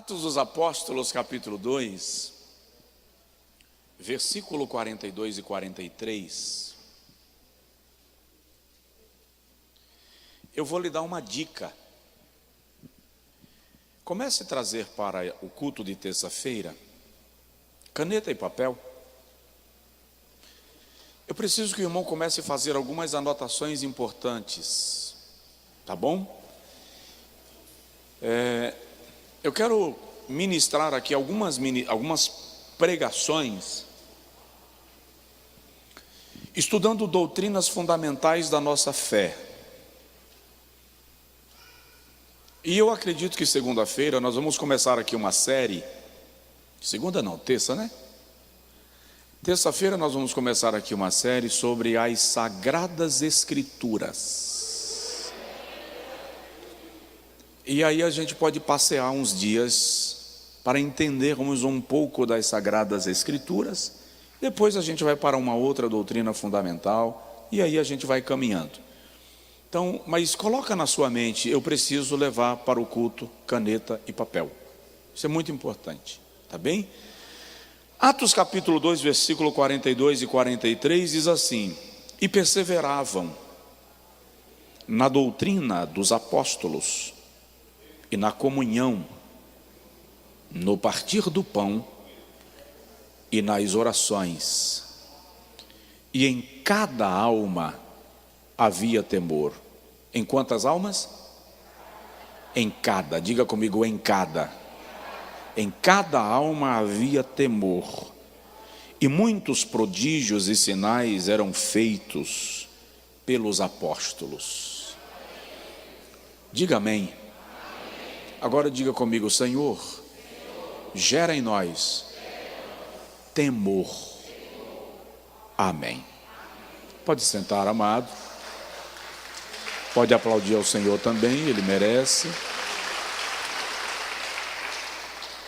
Atos dos Apóstolos, capítulo 2, versículo 42 e 43. Eu vou lhe dar uma dica. Comece a trazer para o culto de terça-feira caneta e papel. Eu preciso que o irmão comece a fazer algumas anotações importantes, tá bom? Eu quero ministrar aqui algumas pregações, estudando doutrinas fundamentais da nossa fé. E eu acredito que segunda-feira nós vamos começar aqui uma série, segunda não, terça, né? Terça-feira nós vamos começar aqui uma série sobre as Sagradas Escrituras. E aí a gente pode passear uns dias para entendermos um pouco das Sagradas Escrituras. Depois a gente vai para uma outra doutrina fundamental e aí a gente vai caminhando. Então, mas coloca na sua mente, eu preciso levar para o culto caneta e papel. Isso é muito importante, tá bem? Atos capítulo 2, versículo 42 e 43 diz assim: e perseveravam na doutrina dos apóstolos e na comunhão, no partir do pão e nas orações, e em cada alma havia temor. Em quantas almas? Em cada, diga comigo, em cada. Em cada alma havia temor, e muitos prodígios e sinais eram feitos pelos apóstolos. Diga amém. Agora diga comigo, Senhor, gera em nós temor. Amém. Pode sentar, amado. Pode aplaudir ao Senhor também, Ele merece.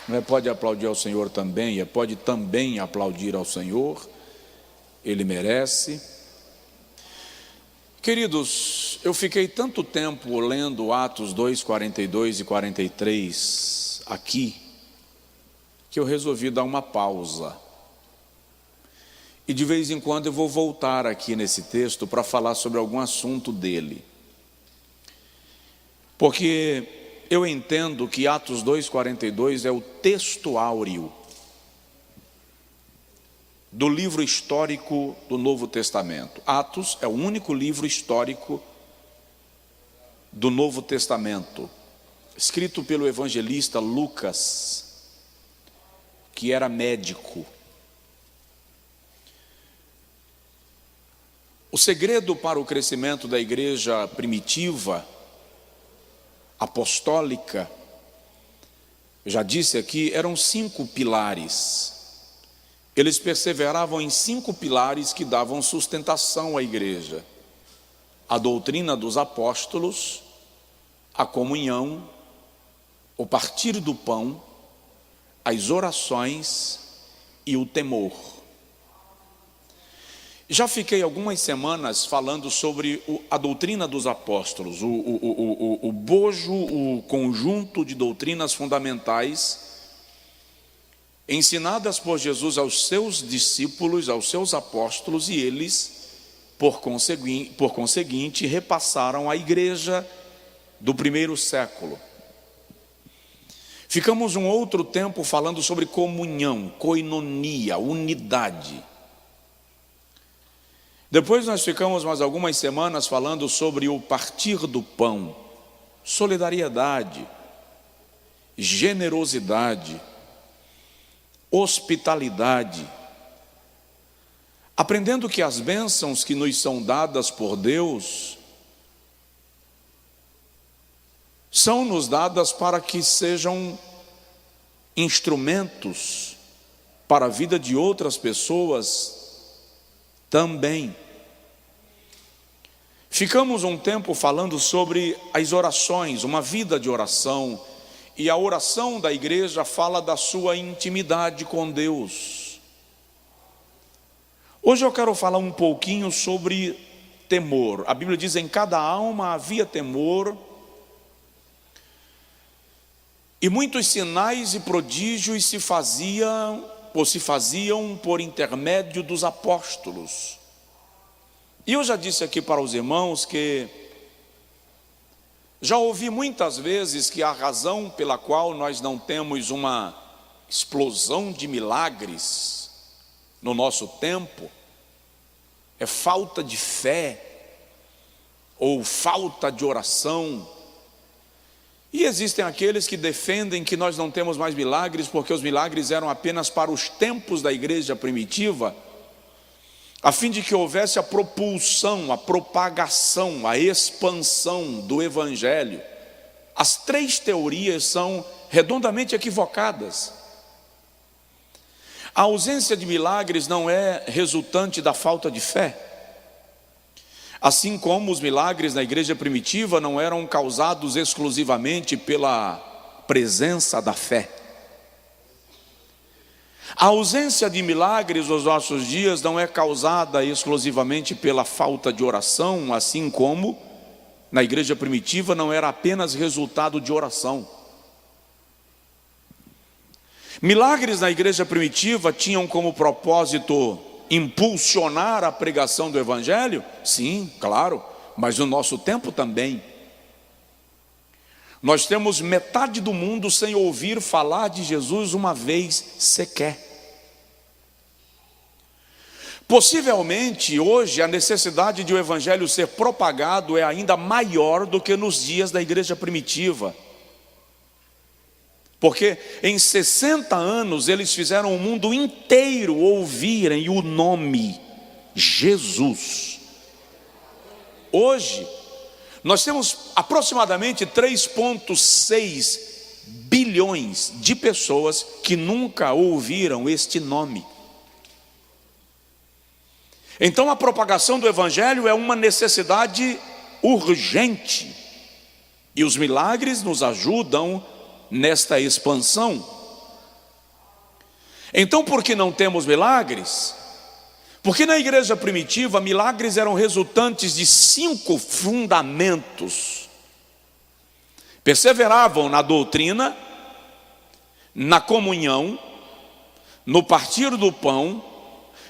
Não é pode aplaudir ao Senhor também, é pode também aplaudir ao Senhor, Ele merece. Queridos, eu fiquei tanto tempo lendo Atos 2, 42 e 43 aqui, que eu resolvi dar uma pausa. E de vez em quando eu vou voltar aqui nesse texto para falar sobre algum assunto dele. Porque eu entendo que Atos 2, 42 é o texto áureo do livro histórico do Novo Testamento. Atos é o único livro histórico do Novo Testamento, escrito pelo evangelista Lucas, que era médico. O segredo para o crescimento da igreja primitiva, apostólica, já disse aqui, eram 5 pilares. Eles perseveravam em 5 pilares que davam sustentação à igreja: a doutrina dos apóstolos, a comunhão, o partir do pão, as orações e o temor. Já fiquei algumas semanas falando sobre a doutrina dos apóstolos, o bojo, o conjunto de doutrinas fundamentais ensinadas por Jesus aos seus discípulos, aos seus apóstolos, e eles, por conseguinte, repassaram à igreja do primeiro século. Ficamos um outro tempo falando sobre comunhão, koinonia, unidade. Depois nós ficamos mais algumas semanas falando sobre o partir do pão, solidariedade, generosidade, hospitalidade, aprendendo que as bênçãos que nos são dadas por Deus são nos dadas para que sejam instrumentos para a vida de outras pessoas também. Ficamos um tempo falando sobre as orações, uma vida de oração, e a oração da igreja fala da sua intimidade com Deus. Hoje eu quero falar um pouquinho sobre temor. A Bíblia diz: em cada alma havia temor, E muitos sinais e prodígios se faziam por intermédio dos apóstolos. E eu já disse aqui para os irmãos que já ouvi muitas vezes que a razão pela qual nós não temos uma explosão de milagres no nosso tempo é falta de fé ou falta de oração. E existem aqueles que defendem que nós não temos mais milagres porque os milagres eram apenas para os tempos da igreja primitiva, a fim de que houvesse a propulsão, a propagação, a expansão do evangelho. As três teorias são redondamente equivocadas. A ausência de milagres não é resultante da falta de fé, assim como os milagres na igreja primitiva não eram causados exclusivamente pela presença da fé. A ausência de milagres nos nossos dias não é causada exclusivamente pela falta de oração, assim como na igreja primitiva não era apenas resultado de oração. Milagres na igreja primitiva tinham como propósito impulsionar a pregação do evangelho? Sim, claro, mas no nosso tempo também. Nós temos metade do mundo sem ouvir falar de Jesus uma vez sequer. Possivelmente hoje a necessidade de o evangelho ser propagado é ainda maior do que nos dias da igreja primitiva. Porque em 60 anos eles fizeram o mundo inteiro ouvirem o nome Jesus. Hoje nós temos aproximadamente 3,6 bilhões de pessoas que nunca ouviram este nome. Então a propagação do evangelho é uma necessidade urgente, e os milagres nos ajudam nesta expansão. Então, por que não temos milagres? Porque na igreja primitiva, milagres eram resultantes de 5 fundamentos. Perseveravam na doutrina, na comunhão, no partir do pão,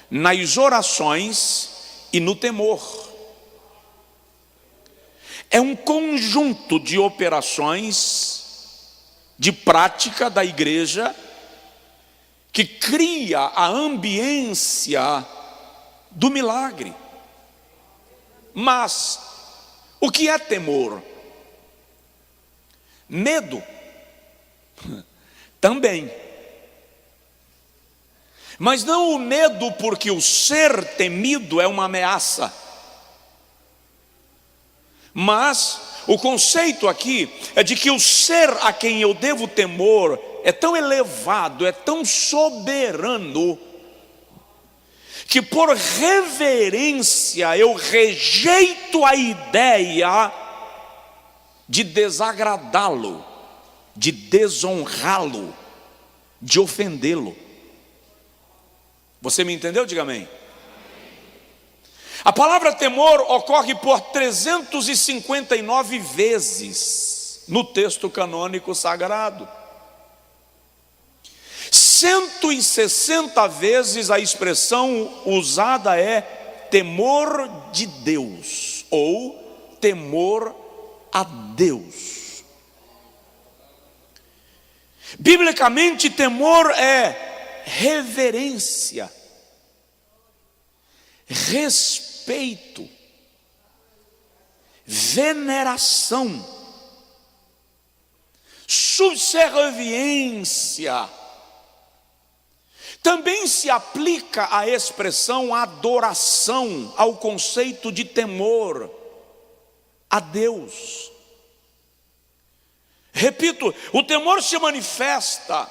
nas orações e no temor. É um conjunto de operações de prática da igreja que cria a ambiência do milagre. Mas o que é temor? Medo também. Mas não o medo porque o ser temido é uma ameaça. Mas o conceito aqui é de que o ser a quem eu devo temor é tão elevado, é tão soberano, que por reverência eu rejeito a ideia de desagradá-lo, de desonrá-lo, de ofendê-lo. Você me entendeu? Diga amém. A palavra temor ocorre por 359 vezes no texto canônico sagrado. 160 vezes a expressão usada é temor de Deus ou temor a Deus. Biblicamente, temor é reverência, respeito, veneração, subserviência. Também se aplica a expressão adoração ao conceito de temor a Deus. Repito, o temor se manifesta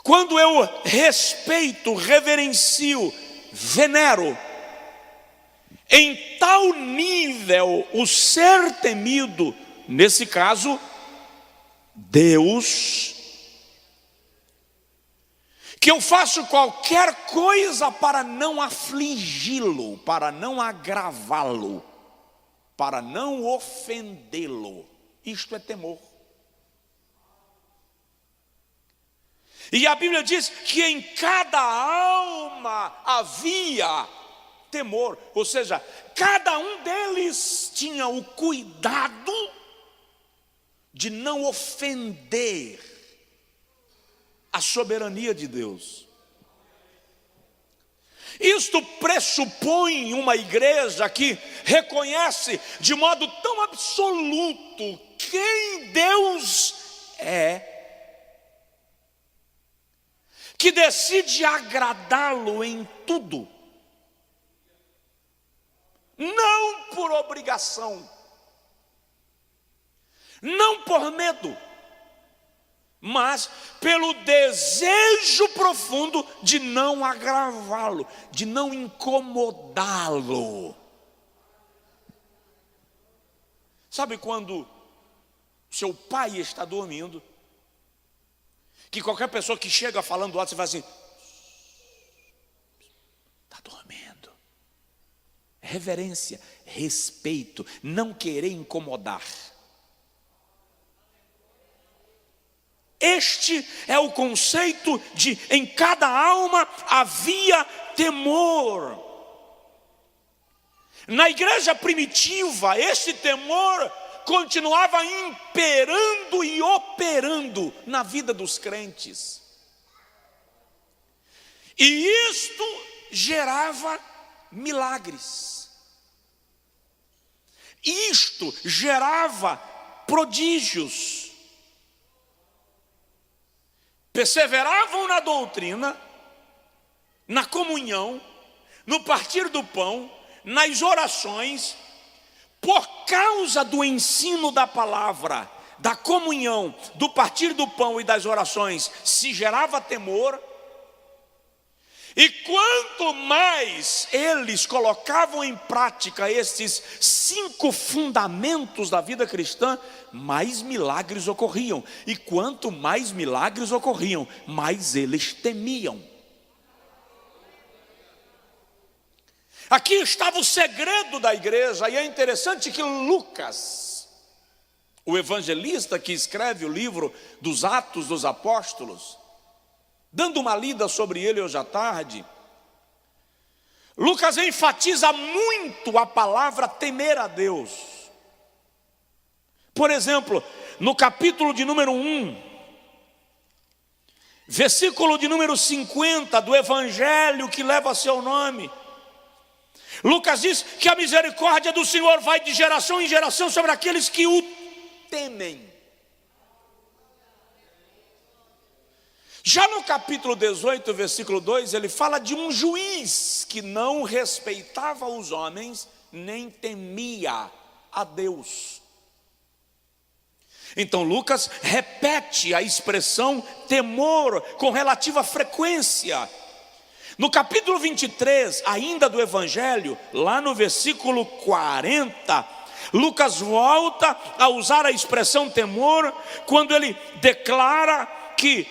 quando eu respeito, reverencio, venero em tal nível o ser temido, nesse caso, Deus, que eu faço qualquer coisa para não afligi-lo, para não agravá-lo, para não ofendê-lo. Isto é temor. E a Bíblia diz que em cada alma havia temor, ou seja, cada um deles tinha o cuidado de não ofender a soberania de Deus. Isto pressupõe uma igreja que reconhece de modo tão absoluto quem Deus é, que decide agradá-lo em tudo, não por obrigação, não por medo, mas pelo desejo profundo de não agravá-lo, de não incomodá-lo. Sabe quando seu pai está dormindo, que qualquer pessoa que chega falando alto, você fala assim: está dormindo. Reverência, respeito, não querer incomodar. Este é o conceito de em cada alma havia temor. Na igreja primitiva, este temor continuava imperando e operando na vida dos crentes. E isto gerava milagres. Isto gerava prodígios. Perseveravam na doutrina, na comunhão, no partir do pão, nas orações, por causa do ensino da palavra, da comunhão, do partir do pão e das orações, se gerava temor. E quanto mais eles colocavam em prática esses 5 fundamentos da vida cristã, mais milagres ocorriam. E quanto mais milagres ocorriam, mais eles temiam. Aqui estava o segredo da igreja, e é interessante que Lucas, o evangelista que escreve o livro dos Atos dos Apóstolos, dando uma lida sobre ele hoje à tarde, Lucas enfatiza muito a palavra temer a Deus. Por exemplo, no capítulo de número 1, versículo de número 50 do evangelho que leva seu nome, Lucas diz que a misericórdia do Senhor vai de geração em geração sobre aqueles que o temem. Já no capítulo 18, versículo 2, ele fala de um juiz que não respeitava os homens, nem temia a Deus. Então Lucas repete a expressão temor com relativa frequência. No capítulo 23, ainda do Evangelho, lá no versículo 40, Lucas volta a usar a expressão temor, quando ele declara que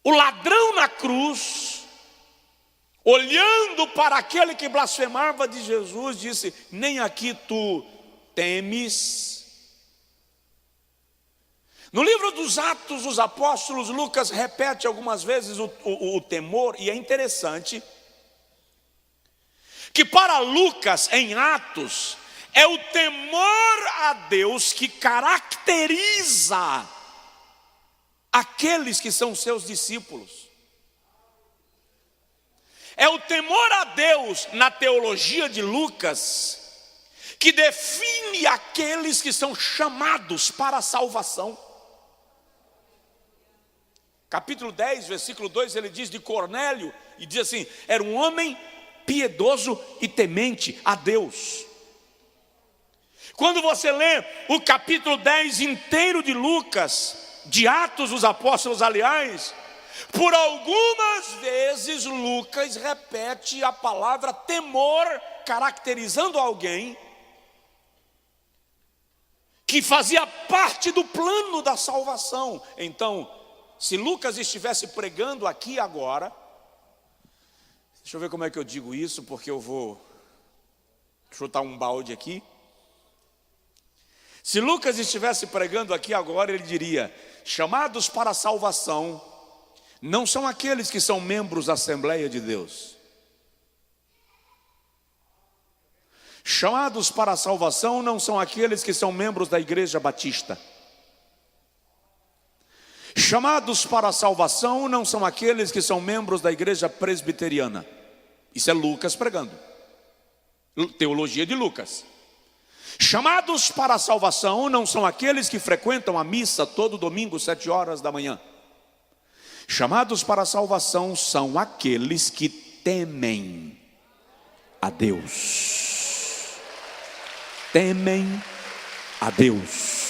o ladrão na cruz, olhando para aquele que blasfemava de Jesus, disse: nem aqui tu temes. No livro dos Atos dos Apóstolos, Lucas repete algumas vezes o temor, e é interessante que para Lucas, em Atos, é o temor a Deus que caracteriza aqueles que são seus discípulos. É o temor a Deus na teologia de Lucas que define aqueles que são chamados para a salvação. Capítulo 10, versículo 2, ele diz de Cornélio, e diz assim: era um homem piedoso e temente a Deus. Quando você lê o capítulo 10 inteiro de Lucas, de Atos dos Apóstolos, aliás, por algumas vezes Lucas repete a palavra temor, caracterizando alguém que fazia parte do plano da salvação. Então, se Lucas estivesse pregando aqui agora, deixa eu ver como é que eu digo isso, porque eu vou chutar um balde aqui. Se Lucas estivesse pregando aqui agora, ele diria: chamados para a salvação não são aqueles que são membros da Assembleia de Deus. Chamados para a salvação não são aqueles que são membros da Igreja Batista. Chamados para a salvação não são aqueles que são membros da Igreja Presbiteriana. Isso é Lucas pregando. Teologia de Lucas. Chamados para a salvação não são aqueles que frequentam a missa todo domingo, 7 horas da manhã. Chamados para a salvação são aqueles que temem a Deus. Temem a Deus.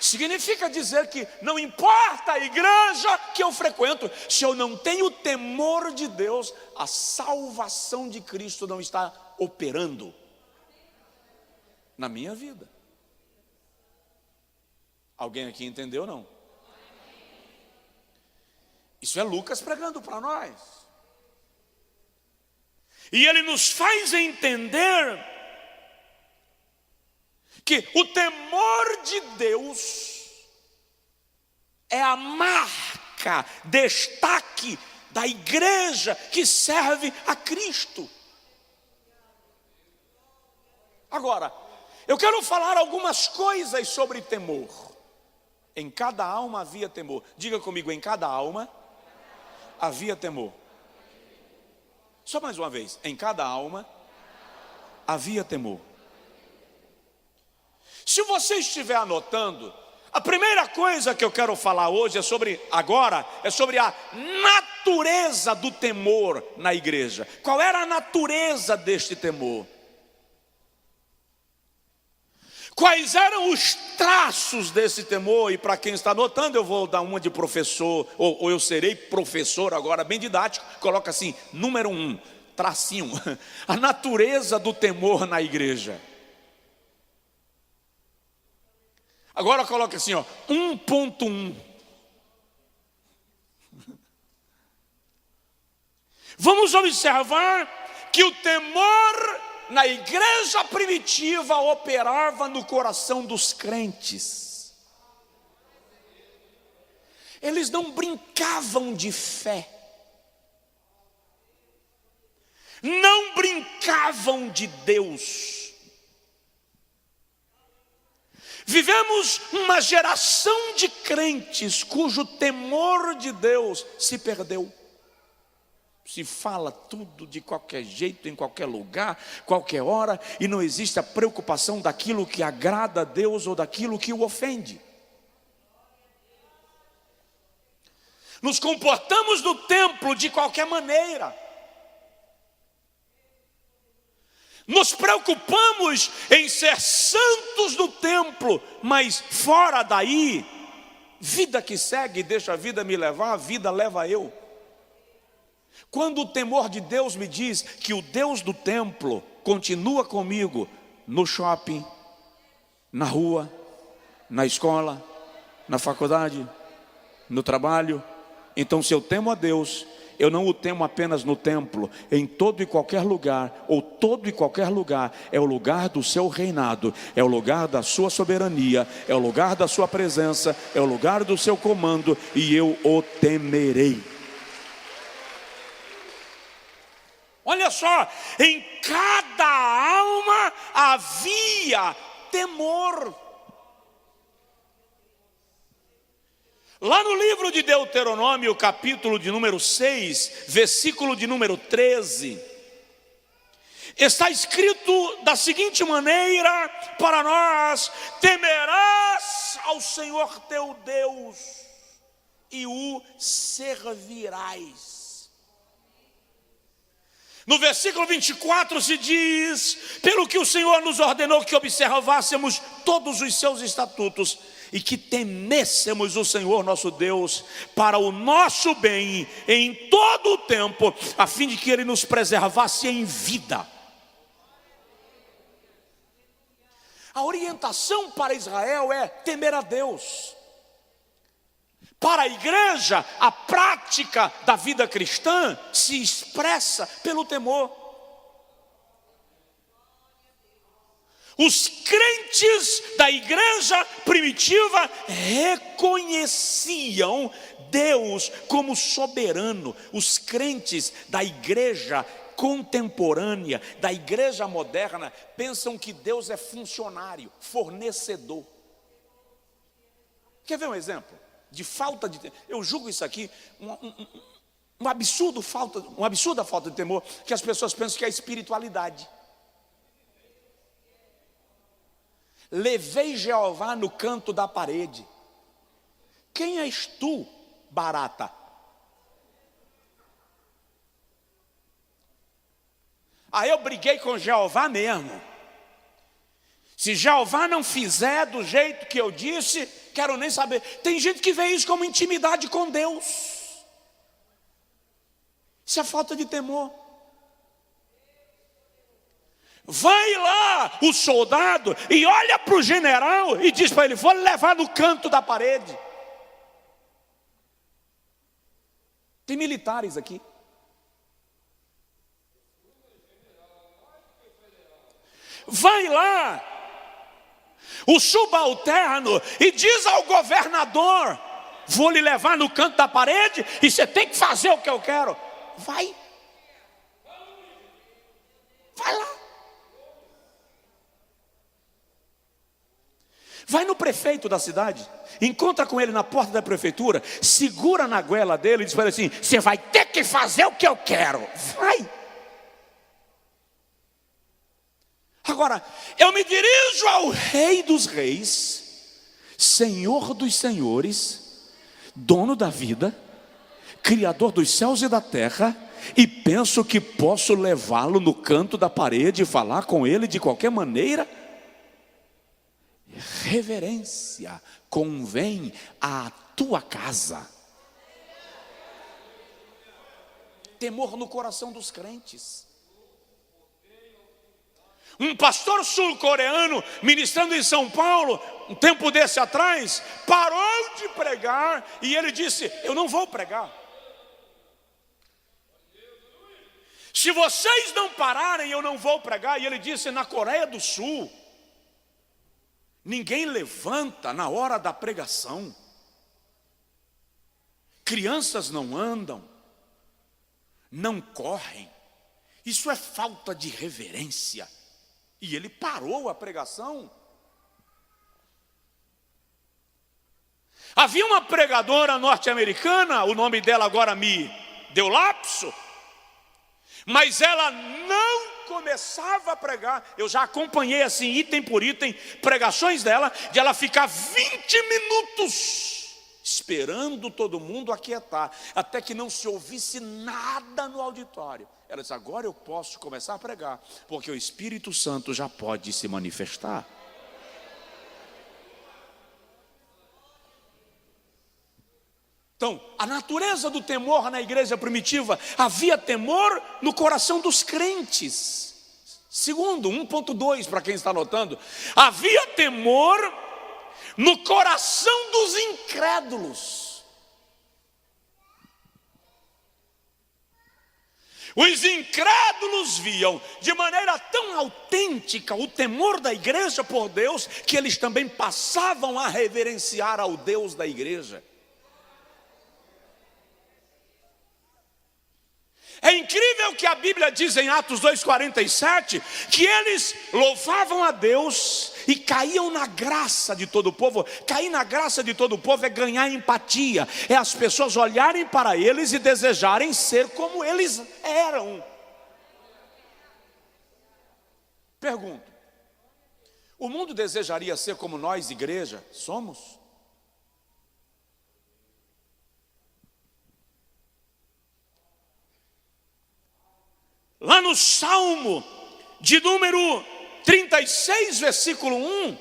Significa dizer que não importa a igreja que eu frequento, se eu não tenho temor de Deus, a salvação de Cristo não está operando na minha vida. Alguém aqui entendeu ou não? Isso é Lucas pregando para nós. E ele nos faz entender que o temor de Deus é a marca, destaque da igreja que serve a Cristo. Agora, eu quero falar algumas coisas sobre temor. Em cada alma havia temor. Diga comigo, em cada alma havia temor. Só mais uma vez, em cada alma havia temor. Se você estiver anotando, a primeira coisa que eu quero falar hoje é sobre a natureza do temor na igreja. Qual era a natureza deste temor? Quais eram os traços desse temor? E para quem está anotando, eu vou dar uma de professor, ou eu serei professor agora, bem didático. Coloca assim, número 1, tracinho. A natureza do temor na igreja. Agora coloca assim, 1.1. Vamos observar que o temor na igreja primitiva operava no coração dos crentes. Eles não brincavam de fé. Não brincavam de Deus. Vivemos uma geração de crentes cujo temor de Deus se perdeu. Se fala tudo de qualquer jeito, em qualquer lugar, qualquer hora, e não existe a preocupação daquilo que agrada a Deus ou daquilo que o ofende. Nos comportamos no templo de qualquer maneira. Nos preocupamos em ser santos no templo, mas fora daí, vida que segue, deixa a vida me levar, a vida leva eu. Quando o temor de Deus me diz que o Deus do templo continua comigo no shopping, na rua, na escola, na faculdade, no trabalho, então se eu temo a Deus, eu não o temo apenas no templo, em todo e qualquer lugar, ou todo e qualquer lugar, é o lugar do seu reinado, é o lugar da sua soberania, é o lugar da sua presença, é o lugar do seu comando, e eu o temerei. Olha só, em cada alma havia temor. Lá no livro de Deuteronômio, capítulo de número 6, versículo de número 13, está escrito da seguinte maneira para nós: temerás ao Senhor teu Deus e o servirás. No versículo 24 se diz: pelo que o Senhor nos ordenou que observássemos todos os seus estatutos e que temêssemos o Senhor nosso Deus para o nosso bem em todo o tempo, a fim de que Ele nos preservasse em vida. A orientação para Israel é temer a Deus. Para a igreja, a prática da vida cristã se expressa pelo temor. Os crentes da igreja primitiva reconheciam Deus como soberano. Os crentes da igreja contemporânea, da igreja moderna, pensam que Deus é funcionário, fornecedor. Quer ver um exemplo de falta de... Eu julgo isso aqui uma absurda falta de temor, que as pessoas pensam que é espiritualidade. Levei Jeová no canto da parede. Quem és tu, barata? Aí eu briguei com Jeová mesmo. Se Jeová não fizer do jeito que eu disse, quero nem saber. Tem gente que vê isso como intimidade com Deus. Isso é falta de temor. Vai lá o soldado e olha para o general e diz para ele: vou levar no canto da parede. Tem militares aqui. Vai lá o subalterno e diz ao governador: vou lhe levar no canto da parede e você tem que fazer o que eu quero. Vai lá. Vai no prefeito da cidade, encontra com ele na porta da prefeitura, segura na goela dele e diz para ele assim: você vai ter que fazer o que eu quero. Vai. Agora, eu me dirijo ao Rei dos Reis, Senhor dos Senhores, dono da vida, Criador dos céus e da terra, e penso que posso levá-lo no canto da parede e falar com ele de qualquer maneira. Reverência convém à tua casa. Temor no coração dos crentes. Um pastor sul-coreano ministrando em São Paulo, um tempo desse atrás, parou de pregar e ele disse: eu não vou pregar. Se vocês não pararem, eu não vou pregar. E ele disse: na Coreia do Sul, ninguém levanta na hora da pregação. Crianças não andam, não correm. Isso é falta de reverência. E ele parou a pregação. Havia uma pregadora norte-americana, o nome dela agora me deu lapso, mas ela não começava a pregar. Eu já acompanhei assim, item por item, pregações dela, de ela ficar 20 minutos esperando todo mundo aquietar, até que não se ouvisse nada no auditório. Ela disse: agora eu posso começar a pregar, porque o Espírito Santo já pode se manifestar. Então, a natureza do temor na igreja primitiva: havia temor no coração dos crentes. Segundo, 1.2 para quem está anotando, havia temor no coração dos incrédulos. Os incrédulos viam de maneira tão autêntica o temor da igreja por Deus, que eles também passavam a reverenciar ao Deus da igreja. É incrível que a Bíblia diz em Atos 2,47 que eles louvavam a Deus e caíam na graça de todo o povo. Cair na graça de todo o povo é ganhar empatia, é as pessoas olharem para eles e desejarem ser como eles eram. Pergunto: o mundo desejaria ser como nós, igreja, somos? Lá no Salmo de número 36, versículo 1,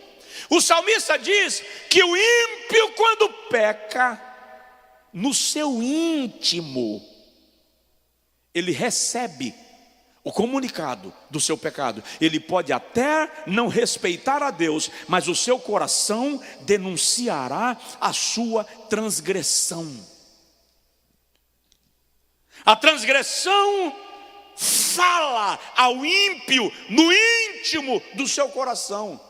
o salmista diz que o ímpio, quando peca, no seu íntimo, ele recebe o comunicado do seu pecado. Ele pode até não respeitar a Deus, mas o seu coração denunciará a sua transgressão. A transgressão fala ao ímpio no íntimo do seu coração.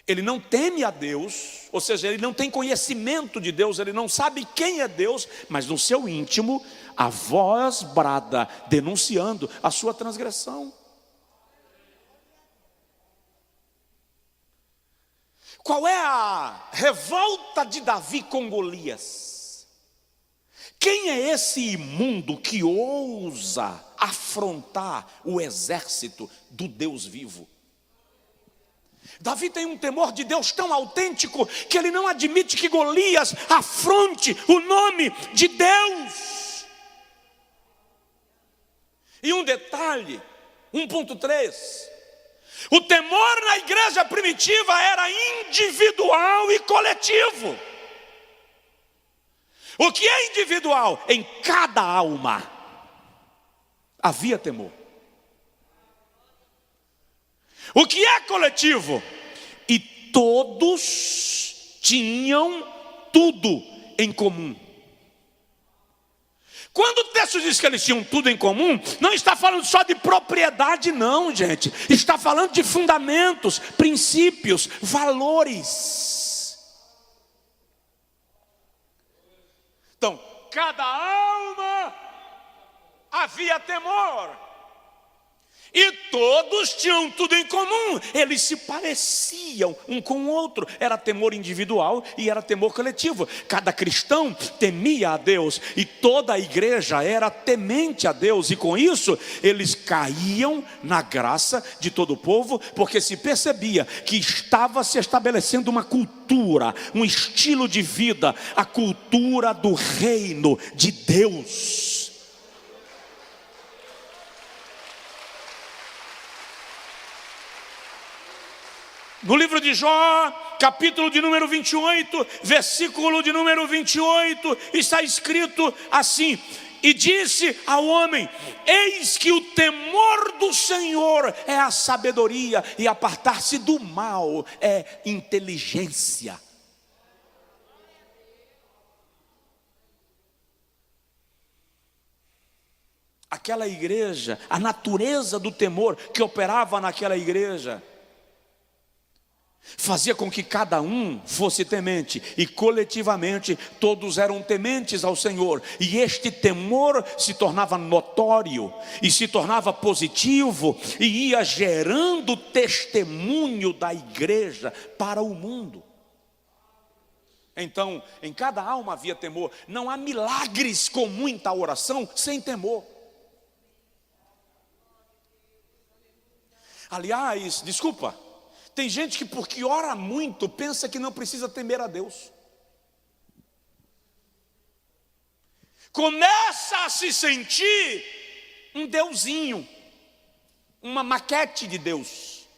Ele não teme a Deus, ou seja, ele não tem conhecimento de Deus, ele não sabe quem é Deus, mas no seu íntimo a voz brada denunciando a sua transgressão. Qual é a revolta de Davi com Golias? Quem é esse imundo que ousa afrontar o exército do Deus vivo? Davi tem um temor de Deus tão autêntico que ele não admite que Golias afronte o nome de Deus. E um detalhe, 1.3, o temor na igreja primitiva era individual e coletivo. O que é individual? Em cada alma havia temor. O que é coletivo? E todos tinham tudo em comum. Quando o texto diz que eles tinham tudo em comum, não está falando só de propriedade não, gente. Está falando de fundamentos, princípios, valores. Então, cada alma havia temor. E todos tinham tudo em comum, eles se pareciam um com o outro. Era temor individual e era temor coletivo. Cada cristão temia a Deus e toda a igreja era temente a Deus. E com isso eles caíam na graça de todo o povo, porque se percebia que estava se estabelecendo uma cultura, um estilo de vida, a cultura do reino de Deus. No livro de Jó, capítulo de número 28, versículo de número 28, está escrito assim: e disse ao homem: eis que o temor do Senhor é a sabedoria, e apartar-se do mal é inteligência. Aquela igreja, a natureza do temor que operava naquela igreja, fazia com que cada um fosse temente, e coletivamente todos eram tementes ao Senhor, e este temor se tornava notório, e se tornava positivo, e ia gerando testemunho da igreja para o mundo. Então, em cada alma havia temor. Não há milagres com muita oração sem temor. Aliás, desculpa, tem gente que porque ora muito pensa que não precisa temer a Deus. Começa a se sentir um deusinho, uma maquete de Deus.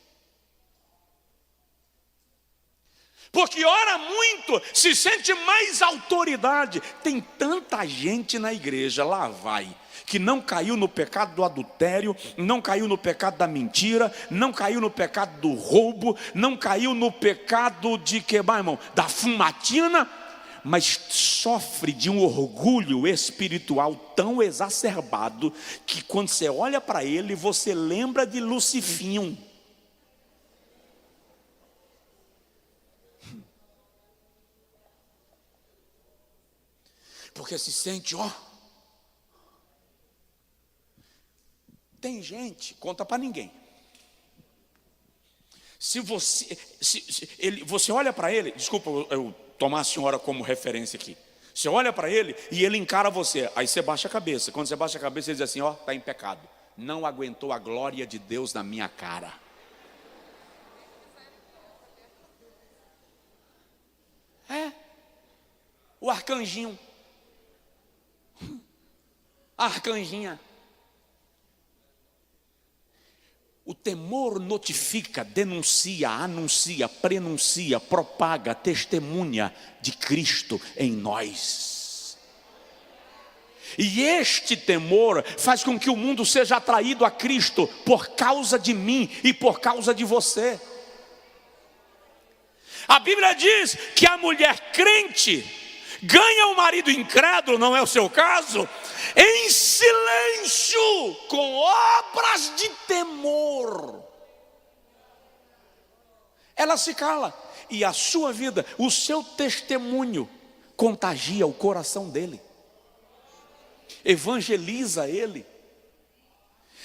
Porque ora muito, se sente mais autoridade. Tem tanta gente na igreja, lá vai, que não caiu no pecado do adultério, não caiu no pecado da mentira, não caiu no pecado do roubo, não caiu no pecado de quebrar, irmão, da fumatina, mas sofre de um orgulho espiritual tão exacerbado que quando você olha para ele, você lembra de Lucifinho. Porque se sente, ó. Tem gente, conta para ninguém. Se você olha para ele, desculpa eu tomar a senhora como referência aqui. Você olha para ele e ele encara você, aí você baixa a cabeça. Quando você baixa a cabeça, ele diz assim, ó, está em pecado. Não aguentou a glória de Deus na minha cara. É, o arcanjinho. A arcanjinha. O temor notifica, denuncia, anuncia, prenuncia, propaga, testemunha de Cristo em nós. E este temor faz com que o mundo seja atraído a Cristo por causa de mim e por causa de você. A Bíblia diz que a mulher crente ganha o marido incrédulo, não é o seu caso? em silêncio, com obras de temor. Ela se cala, e a sua vida, o seu testemunho, contagia o coração dele, evangeliza ele.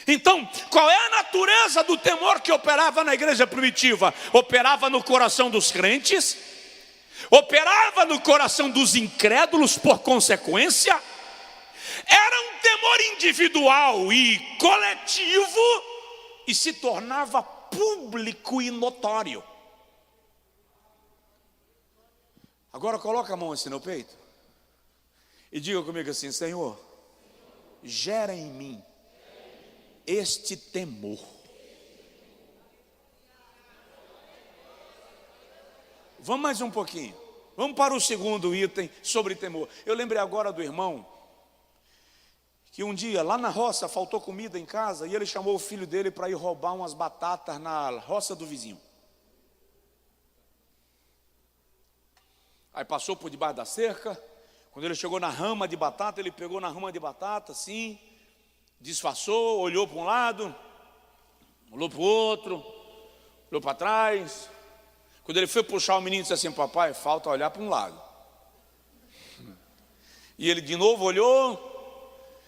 Então, qual é a natureza do temor que operava na igreja primitiva? Operava no coração dos crentes, operava no coração dos incrédulos, por consequência. Era um temor individual e coletivo, e se tornava público e notório. Agora coloca a mão assim no peito e diga comigo assim: Senhor, gera em mim este temor. Vamos mais um pouquinho. Vamos para o segundo item sobre temor. Eu lembrei agora do irmão que um dia lá na roça faltou comida em casa e ele chamou o filho dele para ir roubar umas batatas na roça do vizinho. Aí passou por debaixo da cerca. Quando ele chegou na rama de batata, ele pegou na rama de batata assim, disfarçou, olhou para um lado, olhou para o outro, olhou para trás. Quando ele foi puxar o menino, disse assim: papai, falta olhar para um lado. E ele de novo olhou.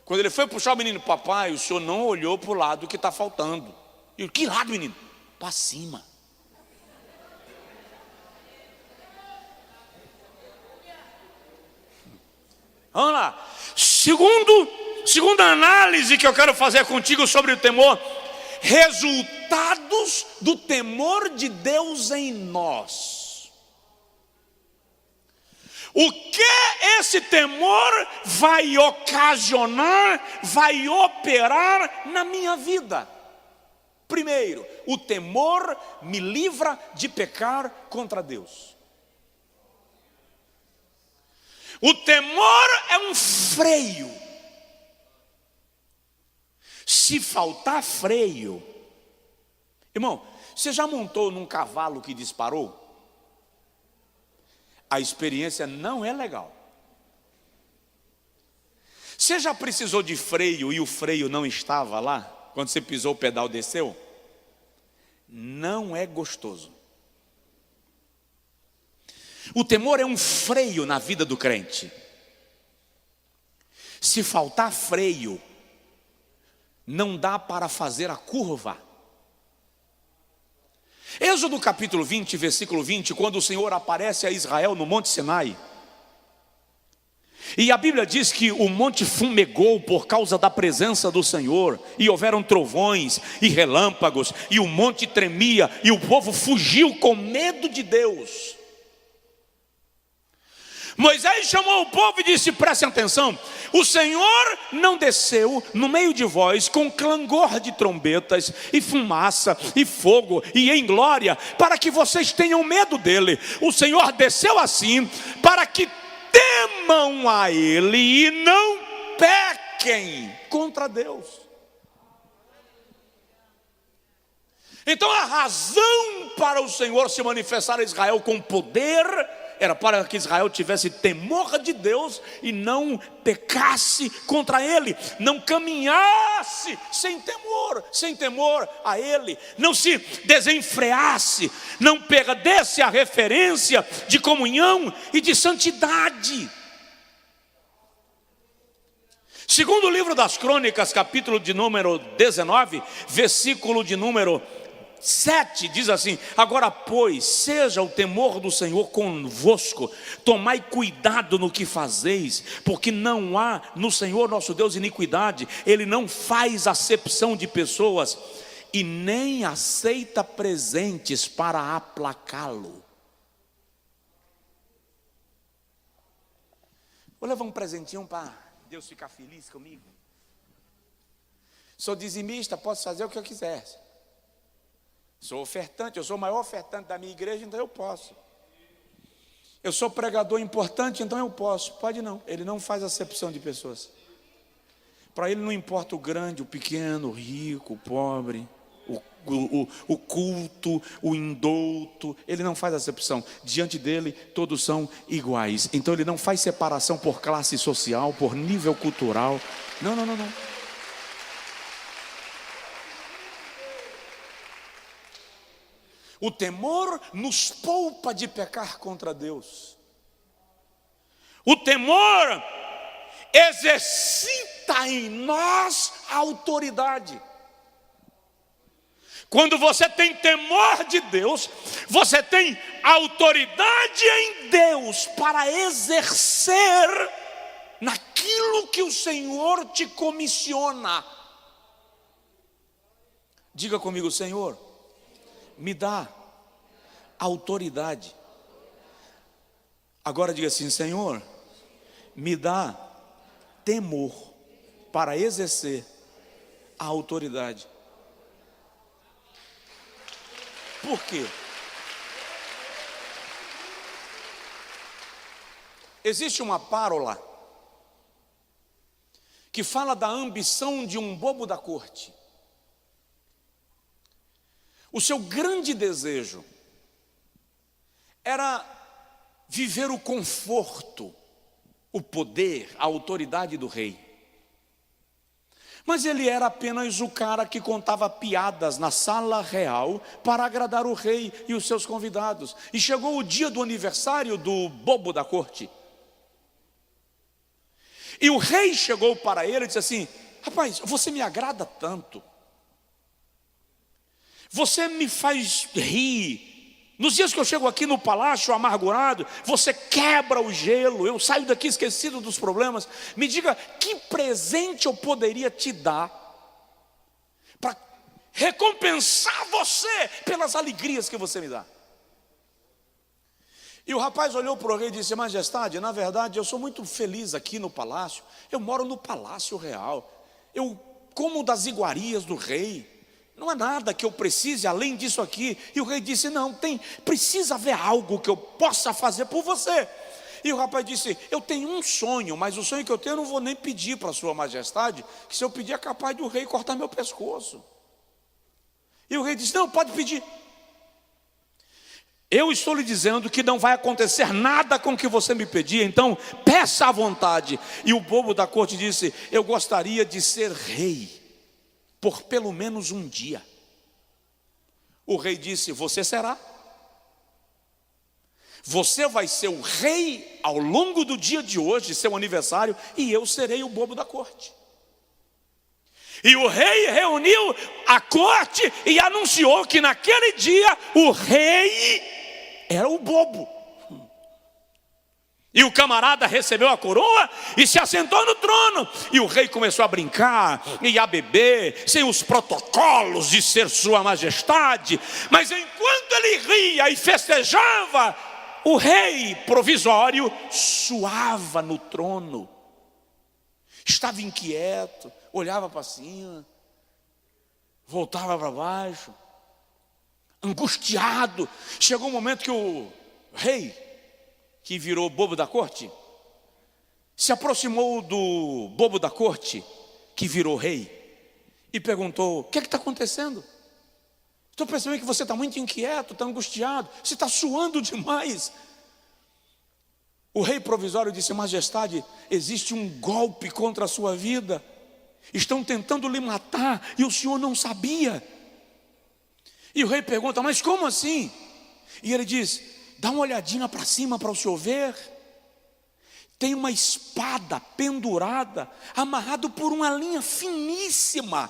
Quando ele foi puxar o menino: papai, o senhor não olhou para o lado que está faltando. E que lado, menino? Para cima. Vamos lá. Segunda análise que eu quero fazer contigo sobre o temor: resultados do temor de Deus em nós. O que esse temor vai ocasionar, vai operar na minha vida? Primeiro, o temor me livra de pecar contra Deus. O temor é um freio. Se faltar freio, irmão, você já montou num cavalo que disparou? A experiência não é legal. Você já precisou de freio e o freio não estava lá? Quando você pisou, o pedal desceu? Não é gostoso. O temor é um freio na vida do crente. Se faltar freio, não dá para fazer a curva. Êxodo capítulo 20, versículo 20, quando o Senhor aparece a Israel no Monte Sinai, e a Bíblia diz que o monte fumegou por causa da presença do Senhor, e houveram trovões e relâmpagos, e o monte tremia, e o povo fugiu com medo de Deus. Moisés chamou o povo e disse: prestem atenção, o Senhor não desceu no meio de vós com clangor de trombetas e fumaça e fogo e em glória, para que vocês tenham medo dele. O Senhor desceu assim para que temam a ele e não pequem contra Deus. Então a razão para o Senhor se manifestar a Israel com poder era para que Israel tivesse temor de Deus e não pecasse contra ele, não caminhasse sem temor a ele, não se desenfreasse, não perdesse a referência de comunhão e de santidade. Segundo o livro das Crônicas, capítulo de número 19, versículo de número 7, diz assim: agora pois, seja o temor do Senhor convosco, tomai cuidado no que fazeis, porque não há no Senhor nosso Deus iniquidade, Ele não faz acepção de pessoas, e nem aceita presentes para aplacá-lo. Vou levar um presentinho para Deus ficar feliz comigo. Sou dizimista, posso fazer o que eu quiser. Sou ofertante, eu sou o maior ofertante da minha igreja, então eu posso. Eu sou pregador importante, então eu posso. Pode não, ele não faz acepção de pessoas. Para ele não importa o grande, o pequeno, o rico, o pobre, o o culto, o indouto, ele não faz acepção. Diante dele todos são iguais. Então ele não faz separação por classe social, por nível cultural. Não. O temor nos poupa de pecar contra Deus. O temor exercita em nós a autoridade. Quando você tem temor de Deus, você tem autoridade em Deus para exercer naquilo que o Senhor te comissiona. Diga comigo: Senhor, me dá autoridade. Agora diga assim: Senhor, me dá temor para exercer a autoridade. Por quê? Existe uma parábola que fala da ambição de um bobo da corte. O seu grande desejo era viver o conforto, o poder, a autoridade do rei. Mas ele era apenas o cara que contava piadas na sala real para agradar o rei e os seus convidados. E chegou o dia do aniversário do bobo da corte. E o rei chegou para ele e disse assim: rapaz, você me agrada tanto, você me faz rir. Nos dias que eu chego aqui no palácio amargurado, você quebra o gelo, eu saio daqui esquecido dos problemas. Me diga, que presente eu poderia te dar para recompensar você pelas alegrias que você me dá? E o rapaz olhou para o rei e disse: majestade, na verdade eu sou muito feliz aqui no palácio. Eu moro no palácio real, eu como das iguarias do rei. Não há nada que eu precise além disso aqui. E o rei disse: não, precisa haver algo que eu possa fazer por você. E o rapaz disse: eu tenho um sonho, mas o sonho que eu tenho eu não vou nem pedir para a sua majestade, que se eu pedir é capaz do rei cortar meu pescoço. E o rei disse: não, pode pedir. Eu estou lhe dizendo que não vai acontecer nada com o que você me pedir, então peça à vontade. E o bobo da corte disse: eu gostaria de ser rei por pelo menos um dia. O rei disse: você será. Você vai ser o rei ao longo do dia de hoje, seu aniversário, e eu serei o bobo da corte. E o rei reuniu a corte e anunciou que naquele dia o rei era o bobo. E o camarada recebeu a coroa e se assentou no trono. E o rei começou a brincar e a beber, sem os protocolos de ser sua majestade. Mas enquanto ele ria e festejava, o rei provisório suava no trono. Estava inquieto, olhava para cima, voltava para baixo, angustiado. Chegou um momento que o rei, que virou bobo da corte, se aproximou do bobo da corte, que virou rei, e perguntou: o que está acontecendo? Estou percebendo que você está muito inquieto, está angustiado, você está suando demais. O rei provisório disse: majestade, existe um golpe contra a sua vida, estão tentando lhe matar e o senhor não sabia. E o rei pergunta: mas como assim? E ele diz: dá uma olhadinha para cima para o senhor ver. Tem uma espada pendurada, amarrado por uma linha finíssima.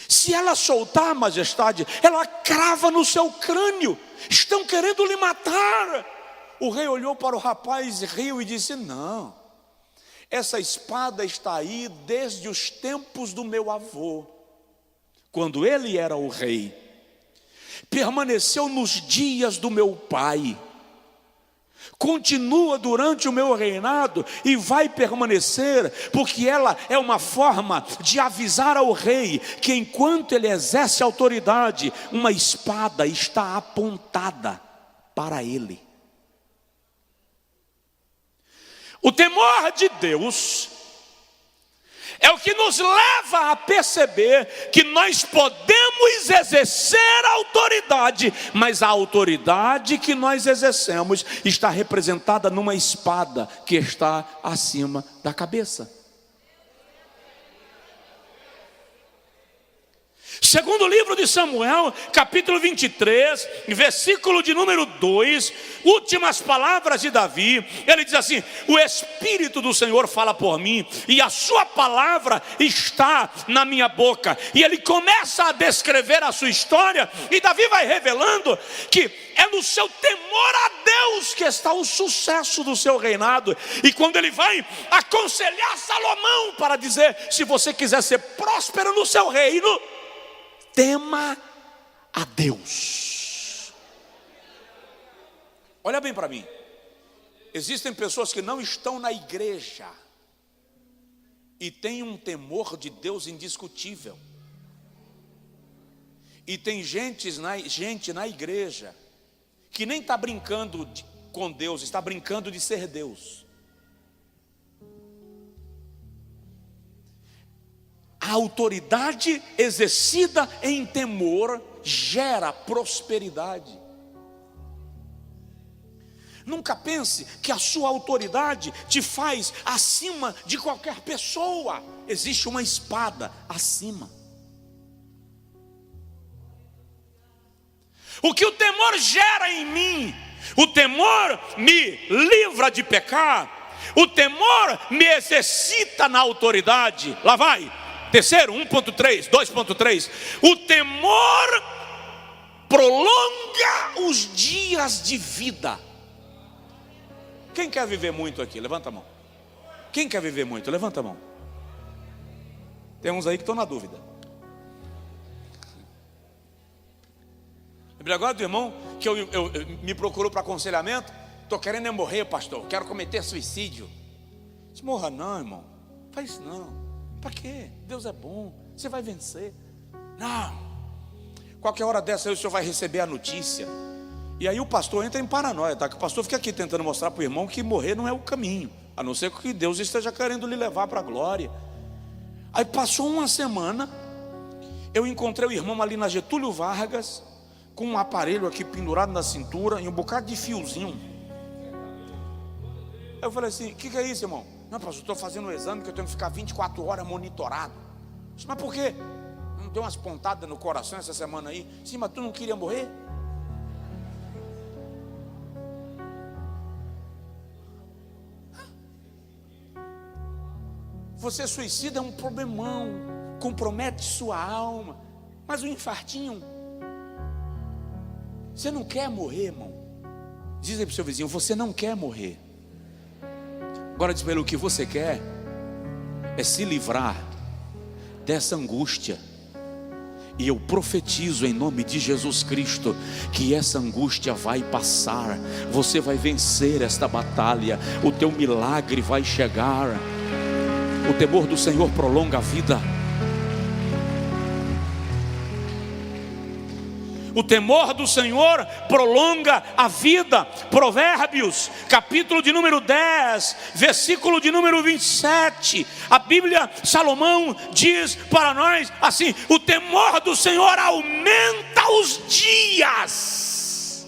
Se ela soltar, majestade, ela crava no seu crânio. Estão querendo lhe matar. O rei olhou para o rapaz, riu e disse: não, essa espada está aí desde os tempos do meu avô, quando ele era o rei. Permaneceu nos dias do meu pai, continua durante o meu reinado e vai permanecer, porque ela é uma forma de avisar ao rei que enquanto ele exerce autoridade, uma espada está apontada para ele. O temor de Deus é o que nos leva a perceber que nós podemos exercer a autoridade, mas a autoridade que nós exercemos está representada numa espada que está acima da cabeça. Segundo livro de Samuel, capítulo 23, versículo de número 2, últimas palavras de Davi, ele diz assim: o Espírito do Senhor fala por mim, e a sua palavra está na minha boca. E ele começa a descrever a sua história, e Davi vai revelando que é no seu temor a Deus que está o sucesso do seu reinado. E quando ele vai aconselhar Salomão para dizer: se você quiser ser próspero no seu reino, tema a Deus. Olha bem para mim. Existem pessoas que não estão na igreja e têm um temor de Deus indiscutível. E tem gente na igreja que nem está brincando com Deus, está brincando de ser Deus. A autoridade exercida em temor gera prosperidade. Nunca pense que a sua autoridade te faz acima de qualquer pessoa. Existe uma espada acima. O que o temor gera em mim? O temor me livra de pecar. O temor me exercita na autoridade. Lá vai. Terceiro, 1.3, 2.3. O temor prolonga os dias de vida. Quem quer viver muito aqui? Levanta a mão. Quem quer viver muito? Levanta a mão. Tem uns aí que estão na dúvida. Lembrei agora do irmão que me procurou para aconselhamento. Estou querendo morrer, pastor. Quero cometer suicídio. Não morra não, irmão. Faz isso não. Para quê? Deus é bom, você vai vencer. Não. Qualquer hora dessa aí o senhor vai receber a notícia. E aí o pastor entra em paranoia, tá? Que o pastor fica aqui tentando mostrar para o irmão que morrer não é o caminho, a não ser que Deus esteja querendo lhe levar para a glória. Aí passou uma semana, eu encontrei o irmão ali na Getúlio Vargas, com um aparelho aqui pendurado na cintura e um bocado de fiozinho. Eu falei assim: o que é isso, irmão? Não, pastor, estou fazendo um exame que eu tenho que ficar 24 horas monitorado. Mas por quê? Não deu umas pontadas no coração essa semana aí? Sim, mas tu não queria morrer? Você suicida é um problemão, compromete sua alma. Mas o infartinho, você não quer morrer, irmão? Diz aí para o seu vizinho: você não quer morrer. Agora diz para ele: o que você quer é se livrar dessa angústia. E eu profetizo em nome de Jesus Cristo que essa angústia vai passar. Você vai vencer esta batalha. O teu milagre vai chegar. O temor do Senhor prolonga a vida. O temor do Senhor prolonga a vida. Provérbios, capítulo de número 10, versículo de número 27. A Bíblia, Salomão diz para nós assim: o temor do Senhor aumenta os dias,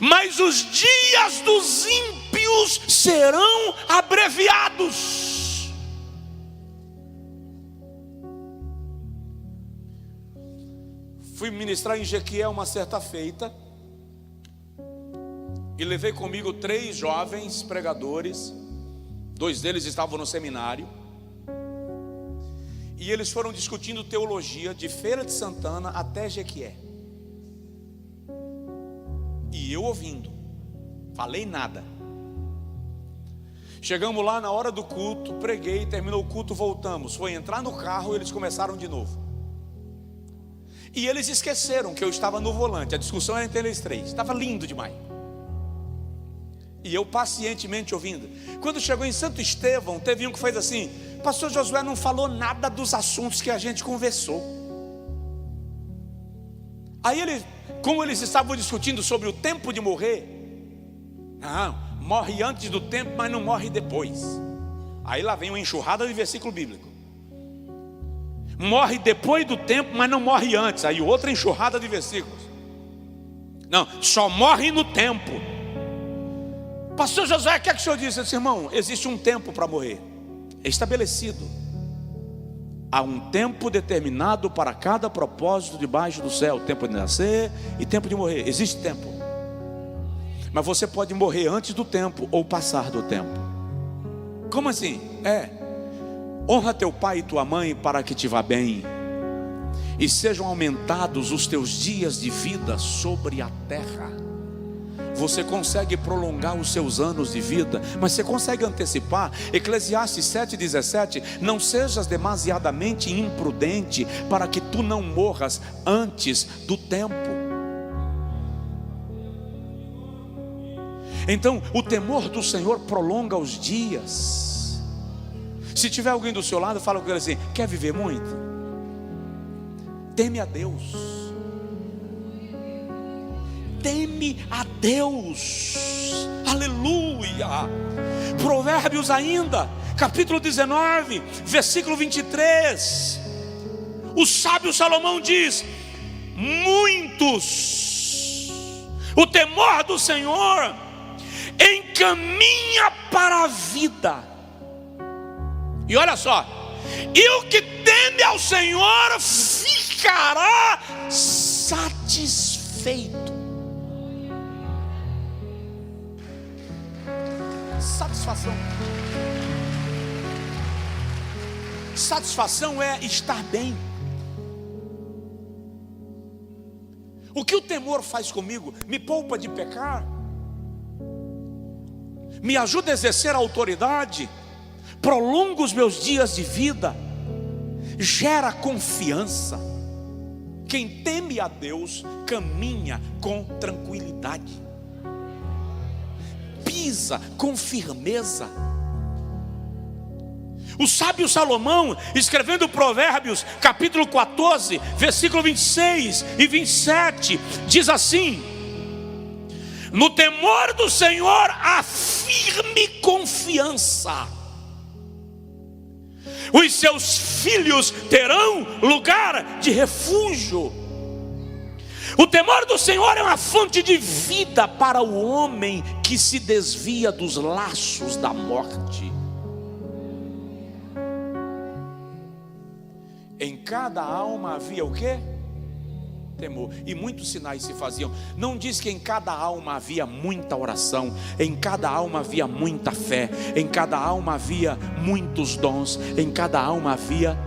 mas os dias dos ímpios serão abreviados. Fui ministrar em Jequié uma certa feita e levei comigo 3 jovens pregadores. 2 deles estavam no seminário e eles foram discutindo teologia de Feira de Santana até Jequié. E eu ouvindo, falei nada. Chegamos lá na hora do culto, preguei, terminou o culto, voltamos. Foi entrar no carro e eles começaram de novo. E eles esqueceram que eu estava no volante. A discussão era entre eles 3. Estava lindo demais. E eu pacientemente ouvindo. Quando chegou em Santo Estevão, teve um que fez assim: pastor Josué não falou nada dos assuntos que a gente conversou. Aí como eles estavam discutindo sobre o tempo de morrer, não, morre antes do tempo, mas não morre depois. Aí lá vem uma enxurrada de versículo bíblico. Morre depois do tempo, mas não morre antes. Aí outra enxurrada de versículos. Não, só morre no tempo. Pastor Josué, o que é que o senhor disse? Eu disse, irmão, existe um tempo para morrer. É estabelecido. Há um tempo determinado para cada propósito debaixo do céu. Tempo de nascer e tempo de morrer. Existe tempo. Mas você pode morrer antes do tempo ou passar do tempo. Como assim? Honra teu pai e tua mãe para que te vá bem, e sejam aumentados os teus dias de vida sobre a terra. Você consegue prolongar os seus anos de vida, mas você consegue antecipar. Eclesiastes 7,17: não sejas demasiadamente imprudente, para que tu não morras antes do tempo. Então, o temor do Senhor prolonga os dias. Se tiver alguém do seu lado, fala com ele assim: quer viver muito? Teme a Deus. Teme a Deus. Aleluia. Provérbios ainda, capítulo 19, versículo 23. O sábio Salomão diz: muitos, o temor do Senhor encaminha para a vida. E olha só, e o que teme ao Senhor ficará satisfeito. Satisfação. Satisfação é estar bem. O que o temor faz comigo? Me poupa de pecar, me ajuda a exercer a autoridade, prolonga os meus dias de vida, gera confiança. Quem teme a Deus caminha com tranquilidade, pisa com firmeza. O sábio Salomão, escrevendo Provérbios, capítulo 14, versículo 26 e 27, diz assim: no temor do Senhor há firme confiança, os seus filhos terão lugar de refúgio. O temor do Senhor é uma fonte de vida para o homem que se desvia dos laços da morte. Em cada alma havia o quê? Temor. E muitos sinais se faziam. Não diz que em cada alma havia muita oração, em cada alma havia muita fé, em cada alma havia muitos dons, em cada alma havia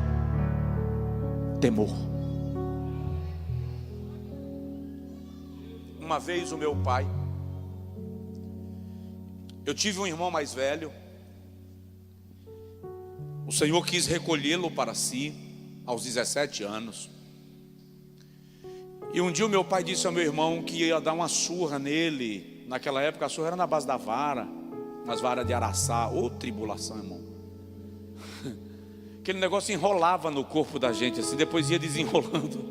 temor. Uma vez o meu pai, eu tive um irmão mais velho, o Senhor quis recolhê-lo para si aos 17 anos. E um dia o meu pai disse ao meu irmão que ia dar uma surra nele. Naquela época a surra era na base da vara, nas varas de araçá. Ô tribulação, irmão. Aquele negócio enrolava no corpo da gente assim, depois ia desenrolando.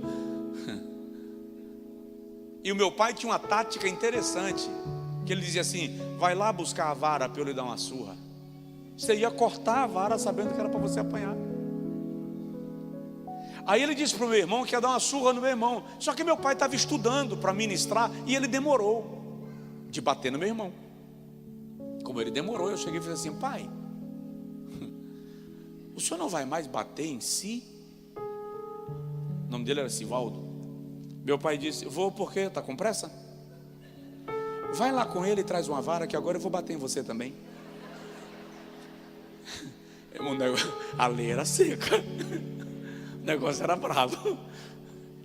E o meu pai tinha uma tática interessante, que ele dizia assim: vai lá buscar a vara para eu lhe dar uma surra. Você ia cortar a vara sabendo que era para você apanhar. Aí ele disse para o meu irmão que ia dar uma surra no meu irmão. Só que meu pai estava estudando para ministrar e ele demorou de bater no meu irmão. Como ele demorou, eu cheguei e falei assim: pai, o senhor não vai mais bater em si? O nome dele era Sivaldo. Meu pai disse: vou, por quê? Está com pressa? Vai lá com ele e traz uma vara que agora eu vou bater em você também. A lei era seca. O negócio era bravo.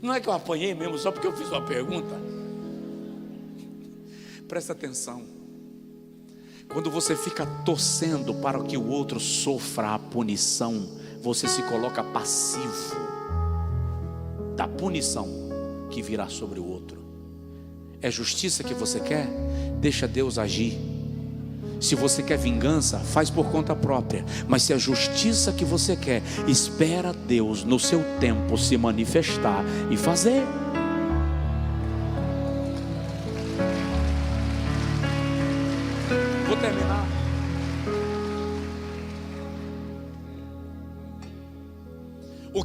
Não é que eu apanhei mesmo só porque eu fiz uma pergunta. Presta atenção. Quando você fica torcendo para que o outro sofra a punição, você se coloca passivo da punição que virá sobre o outro. É justiça que você quer? Deixa Deus agir. Se você quer vingança, faz por conta própria. Mas se é justiça que você quer, espera Deus no seu tempo se manifestar e fazer. Vou terminar.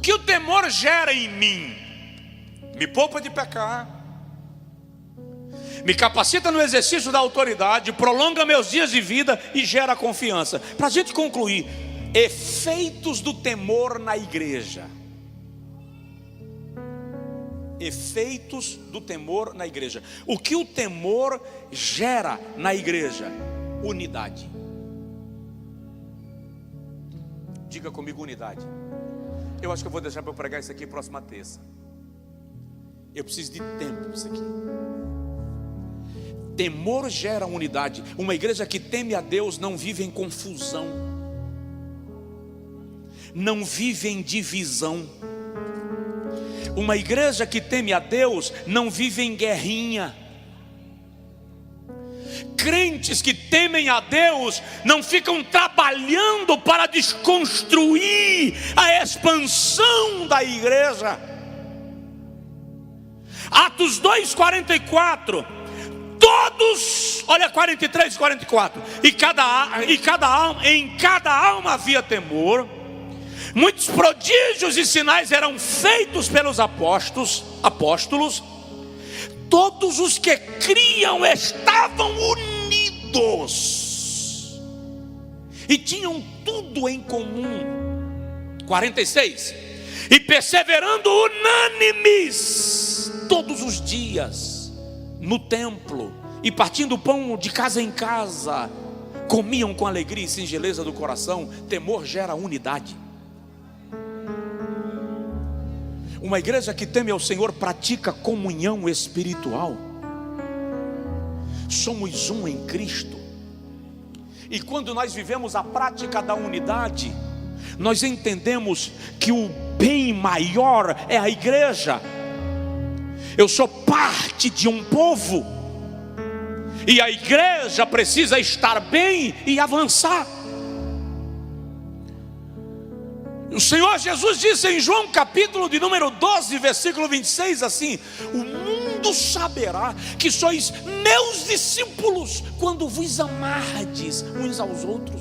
O que o temor gera em mim? Me poupa de pecar, me capacita no exercício da autoridade, prolonga meus dias de vida e gera confiança. Para a gente concluir, efeitos do temor na igreja. Efeitos do temor na igreja. O que o temor gera na igreja? Unidade. Diga comigo, unidade. Eu acho que eu vou deixar para eu pregar isso aqui próxima terça. Eu preciso de tempo para isso aqui. Temor gera unidade. Uma igreja que teme a Deus não vive em confusão, não vive em divisão. Uma igreja que teme a Deus não vive em guerrinha. Crentes que temem a Deus não ficam trabalhando para desconstruir a expansão da igreja. Atos 2:44. Todos, olha 43 e 44. Em cada alma havia temor. Muitos prodígios e sinais eram feitos pelos apóstolos. Todos os que criam estavam unidos e tinham tudo em comum. 46. E perseverando unânimes todos os dias no templo e partindo o pão de casa em casa, comiam com alegria e singeleza do coração. Temor gera unidade. Uma igreja que teme ao Senhor pratica comunhão espiritual. Somos um em Cristo. E quando nós vivemos a prática da unidade, nós entendemos que o bem maior é a igreja. Eu sou parte de um povo, e a igreja precisa estar bem e avançar. O Senhor Jesus disse em João capítulo de número 12, versículo 26 assim: o mundo saberá que sois meus discípulos quando vos amardes uns aos outros.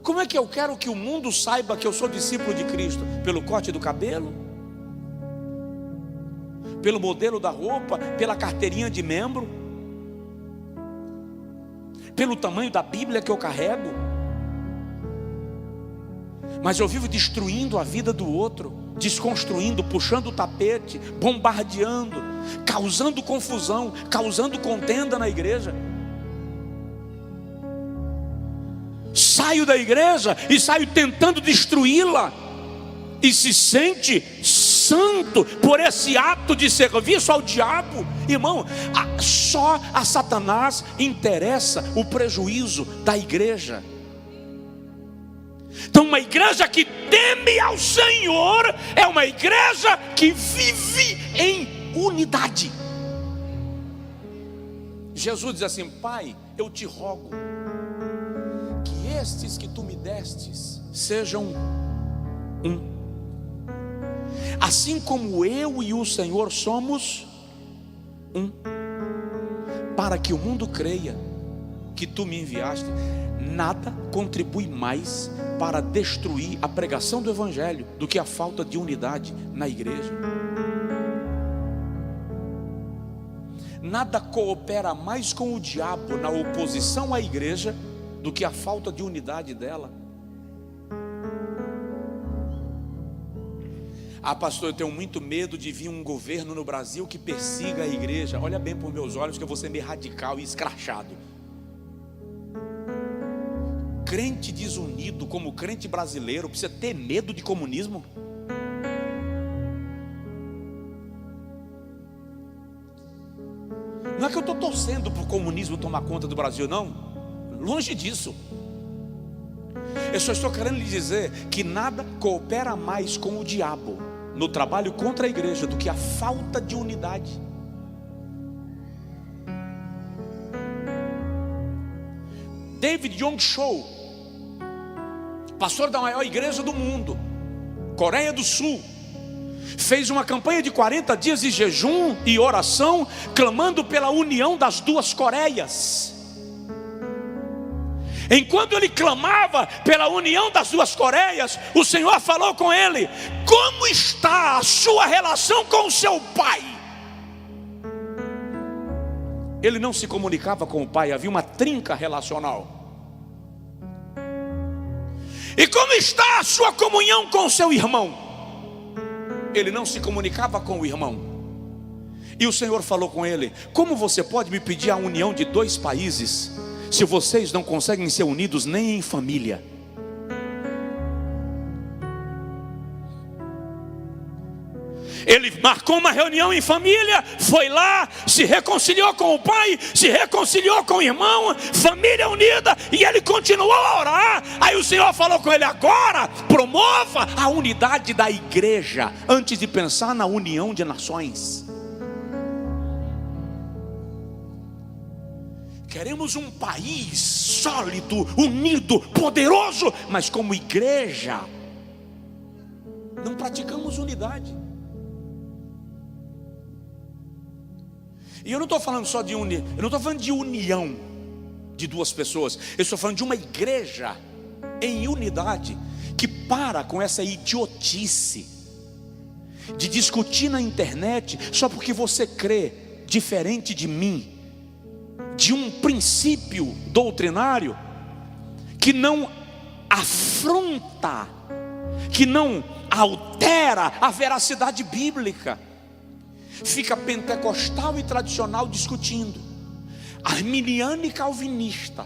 Como é que eu quero que o mundo saiba que eu sou discípulo de Cristo? Pelo corte do cabelo? Pelo modelo da roupa? Pela carteirinha de membro? Pelo tamanho da Bíblia que eu carrego? Mas eu vivo destruindo a vida do outro, desconstruindo, puxando o tapete, bombardeando, causando confusão, causando contenda na igreja. Saio da igreja e saio tentando destruí-la, e se sente santo por esse ato de serviço ao diabo. Irmão, só a Satanás interessa o prejuízo da igreja. Então uma igreja que teme ao Senhor é uma igreja que vive em unidade. Jesus diz assim: Pai, eu te rogo que estes que tu me destes sejam um, assim como eu e o Senhor somos um, para que o mundo creia que tu me enviaste. Nada contribui mais para destruir a pregação do Evangelho do que a falta de unidade na igreja. Nada coopera mais com o diabo na oposição à igreja do que a falta de unidade dela. Ah, pastor, eu tenho muito medo de vir um governo no Brasil que persiga a igreja. Olha bem por meus olhos que eu vou ser meio radical e escrachado. Crente desunido como crente brasileiro precisa ter medo de comunismo? Não é que eu estou torcendo para o comunismo tomar conta do Brasil, não. Longe disso. Eu só estou querendo lhe dizer que nada coopera mais com o diabo no trabalho contra a igreja do que a falta de unidade. David Yong-Cho, pastor da maior igreja do mundo, Coreia do Sul, fez uma campanha de 40 dias de jejum e oração, clamando pela união das duas Coreias. Enquanto ele clamava pela união das duas Coreias, o Senhor falou com ele: como está a sua relação com o seu pai? Ele não se comunicava com o pai, havia uma trinca relacional. E como está a sua comunhão com o seu irmão? Ele não se comunicava com o irmão. E o Senhor falou com ele: como você pode me pedir a união de dois países, se vocês não conseguem ser unidos nem em família? Ele marcou uma reunião em família, foi lá, se reconciliou com o pai, se reconciliou com o irmão, família unida, e ele continuou a orar. Aí o Senhor falou com ele: agora promova a unidade da igreja, antes de pensar na união de nações. Queremos um país sólido, unido, poderoso, mas como igreja não praticamos unidade. E eu não estou falando só de eu não estou falando de união de duas pessoas. Eu estou falando de uma igreja em unidade, que para com essa idiotice de discutir na internet só porque você crê diferente de mim, de um princípio doutrinário que não afronta, que não altera a veracidade bíblica. Fica pentecostal e tradicional discutindo, arminiano e calvinista,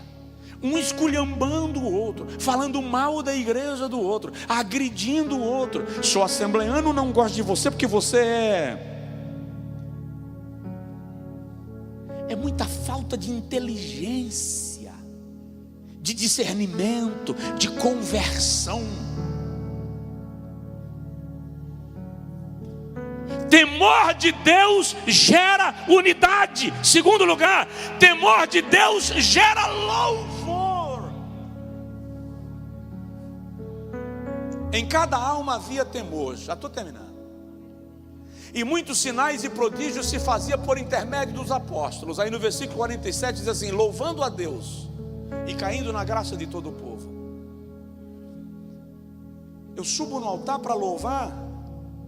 um esculhambando o outro, falando mal da igreja do outro, agredindo o outro. Sou assembleano, não gosto de você porque você é muita falta de inteligência, de discernimento, de conversão. Temor de Deus gera unidade. Segundo lugar, temor de Deus gera louvor. Em cada alma havia temor. Já estou terminando. E muitos sinais e prodígios se fazia por intermédio dos apóstolos. Aí no versículo 47 diz assim: louvando a Deus e caindo na graça de todo o povo. Eu subo no altar para louvar,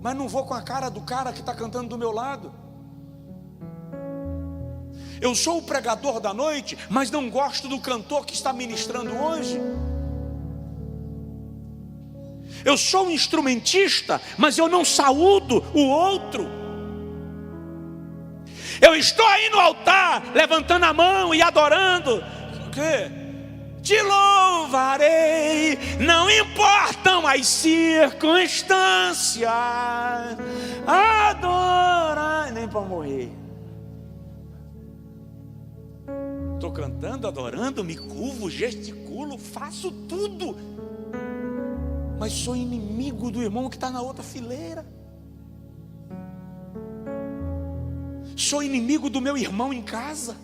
mas não vou com a cara do cara que está cantando do meu lado. Eu sou o pregador da noite, mas não gosto do cantor que está ministrando hoje. Eu sou um instrumentista, mas eu não saúdo o outro. Eu estou aí no altar, levantando a mão e adorando. O quê? Te louvarei, não importam as circunstâncias. Adorar, nem para morrer. Estou cantando, adorando, me curvo, gesticulo, faço tudo, mas sou inimigo do irmão que está na outra fileira. Sou inimigo do meu irmão em casa.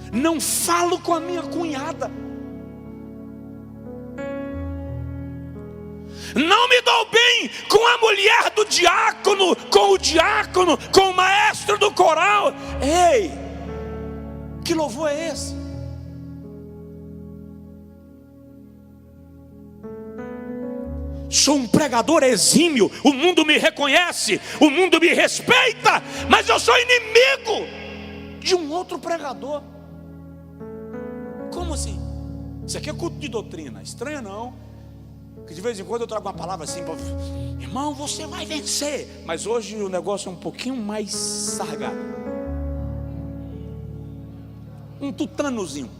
Não falo com a minha cunhada. Não me dou bem com a mulher do diácono, com o diácono, com o maestro do coral. Ei, que louvor é esse? Sou um pregador exímio, o mundo me reconhece, o mundo me respeita, mas eu sou inimigo de um outro pregador. Como assim? Isso aqui é culto de doutrina, estranha não, que de vez em quando eu trago uma palavra assim, irmão, você vai vencer. Mas hoje o negócio é um pouquinho mais sargado, um tutanozinho.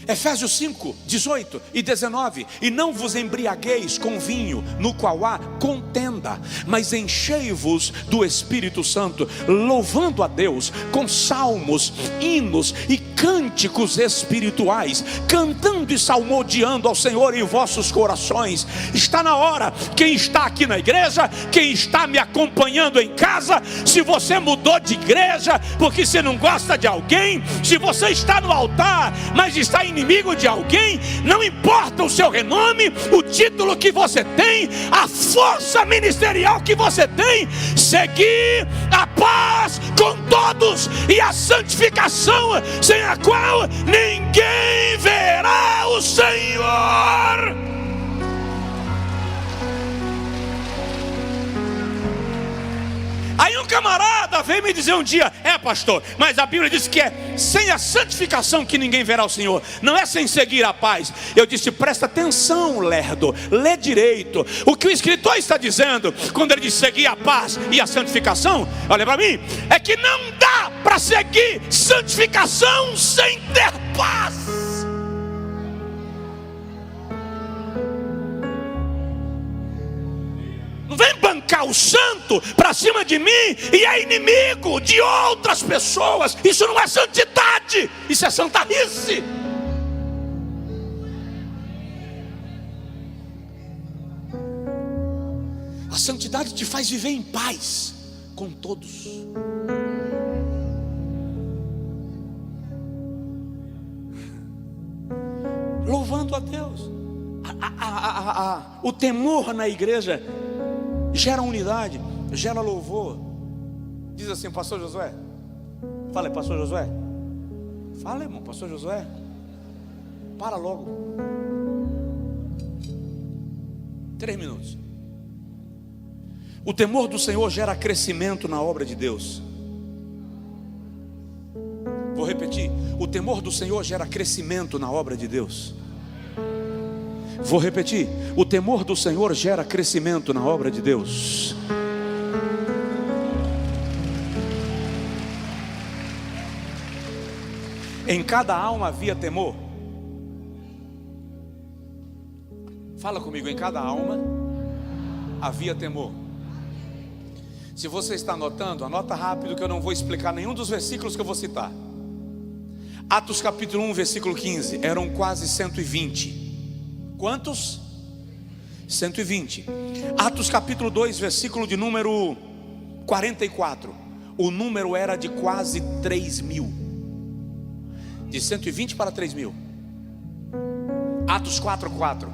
Efésios 5, 18 e 19. E não vos embriagueis com vinho, no qual há contenda, mas enchei-vos do Espírito Santo, louvando a Deus com salmos, hinos e cânticos espirituais, cantando e salmodiando ao Senhor em vossos corações. Está na hora, quem está aqui na igreja, quem está me acompanhando em casa, se você mudou de igreja porque você não gosta de alguém, se você está no altar, mas está inimigo de alguém, não importa o seu renome, o título que você tem, a força ministerial que você tem, seguir a paz com todos todos, e a santificação, sem a qual ninguém verá o Senhor. Aí um camarada veio me dizer um dia: pastor, mas a Bíblia diz que é sem a santificação que ninguém verá o Senhor, não é sem seguir a paz. Eu disse: presta atenção, lerdo, lê direito. O que o escritor está dizendo quando ele diz seguir a paz e a santificação, olha para mim, é que não dá para seguir santificação sem ter paz. Vem bancar o santo para cima de mim e é inimigo de outras pessoas. Isso não é santidade, isso é santarice. A santidade te faz viver em paz com todos. Louvando a Deus. O temor na igreja gera unidade, gera louvor. Diz assim, pastor Josué. Fala aí, pastor Josué. Fala, irmão, pastor Josué. Para logo. 3 minutos. O temor do Senhor gera crescimento na obra de Deus. Vou repetir. O temor do Senhor gera crescimento na obra de Deus. Vou repetir. O temor do Senhor gera crescimento na obra de Deus. Em cada alma havia temor. Fala comigo, em cada alma havia temor. Se você está anotando, anota rápido que eu não vou explicar nenhum dos versículos que eu vou citar. Atos capítulo 1, versículo 15. Eram quase 120. Quantos? 120. Atos capítulo 2, versículo de número 44. O número era de quase 3.000. De 120 para 3.000. Atos 4:4.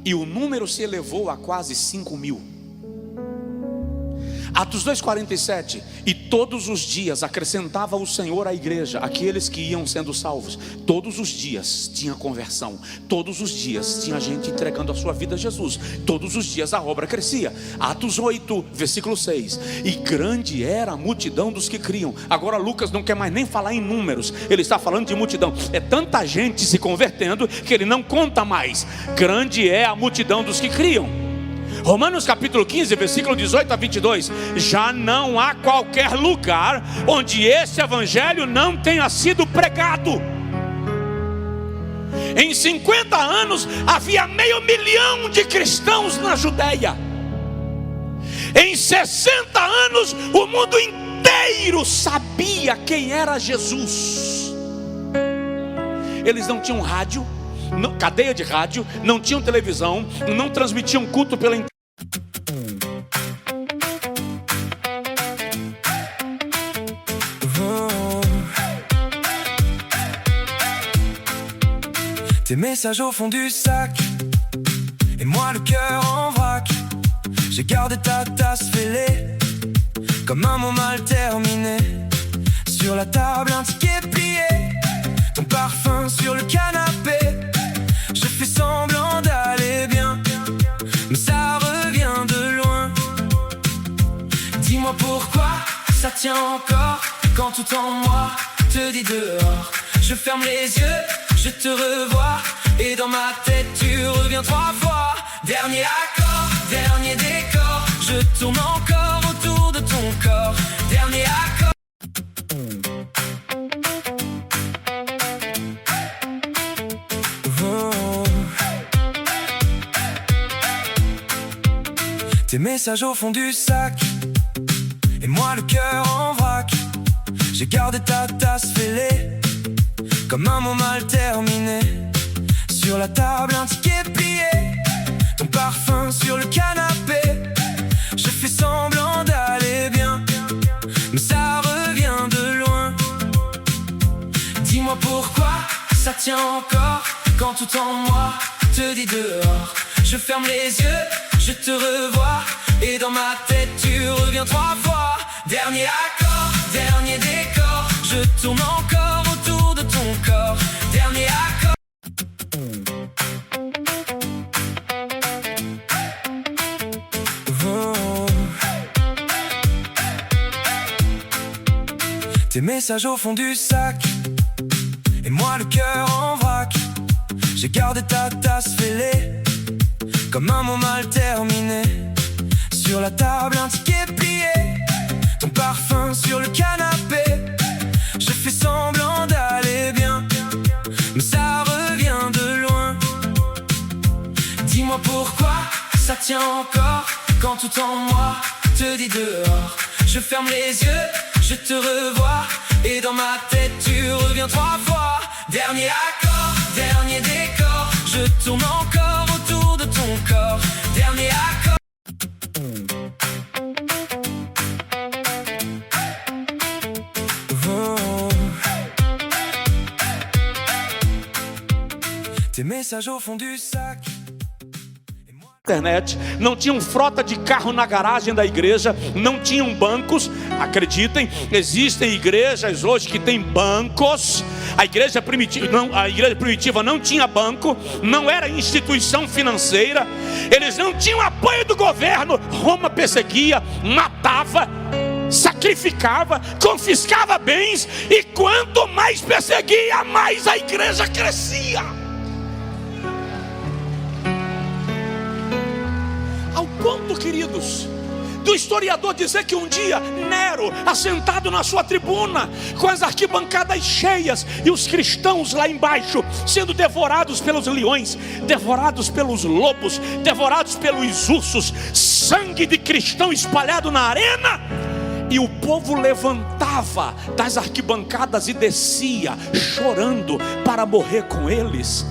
E o número se elevou a quase 5.000. Atos 2:47. E todos os dias acrescentava o Senhor à igreja aqueles que iam sendo salvos. Todos os dias tinha conversão. Todos os dias tinha gente entregando a sua vida a Jesus. Todos os dias a obra crescia. Atos 8, versículo 6. E grande era a multidão dos que criam. Agora Lucas não quer mais nem falar em números, ele está falando de multidão. É tanta gente se convertendo que ele não conta mais. Grande é a multidão dos que criam. Romanos capítulo 15, versículo 18 a 22. Já não há qualquer lugar onde esse evangelho não tenha sido pregado. Em 50 anos havia 500 mil de cristãos na Judeia. Em 60 anos o mundo inteiro sabia quem era Jesus. Eles não tinham rádio, cadeia de rádio, não tinham televisão, não transmitiam culto pela internet. Tes messages au fond du sac, et moi le cœur en vrac. J'ai gardé ta tasse fêlée, comme un mot mal terminé. Sur la table un ticket plié, ton parfum sur le canapé. Je fais semblant d'aller bien, mais ça revient de loin. Dis-moi pourquoi ça tient encore, quand tout en moi te dit dehors. Je ferme les yeux, je te revois, et dans ma tête tu reviens 3 fois. Dernier accord, dernier décor, je tourne encore autour de ton corps. Dernier accord. Oh. Tes messages au fond du sac, et moi le cœur en vrac. J'ai gardé ta tasse fêlée, comme un mot mal terminé. Sur la table un ticket plié, ton parfum sur le canapé. Je fais semblant d'aller bien, mais ça revient de loin. Dis-moi pourquoi ça tient encore, quand tout en moi te dit dehors. Je ferme les yeux, je te revois, et dans ma tête tu reviens 3 fois. Dernier accord, dernier décor. je tourne encore autour de ton corps. Dernier accord. Tes messages au fond du sac, et moi le cœur en vrac. J'ai gardé ta tasse fêlée, comme un mot mal terminé. Sur la table un ticket plié, ton parfum sur le canapé. Je fais semblant d'aller bien, mais ça revient de loin. Dis-moi pourquoi ça tient encore, quand tout en moi te dit dehors. Je ferme les yeux, je te revois, et dans ma tête tu reviens 3 fois. Dernier accord, dernier décor, je tourne encore autour de ton corps. Dernier accord. Tes messages au fond du sac. Internet, não tinham frota de carro na garagem da igreja, não tinham bancos. Acreditem, existem igrejas hoje que têm bancos. A igreja primitiva não tinha banco, não era instituição financeira, eles não tinham apoio do governo. Roma perseguia, matava, sacrificava, confiscava bens, e quanto mais perseguia, mais a igreja crescia. Ao ponto, queridos, do historiador dizer que um dia Nero, assentado na sua tribuna, com as arquibancadas cheias, e os cristãos lá embaixo, sendo devorados pelos leões, devorados pelos lobos, devorados pelos ursos, sangue de cristão espalhado na arena, e o povo levantava das arquibancadas e descia, chorando, para morrer com eles.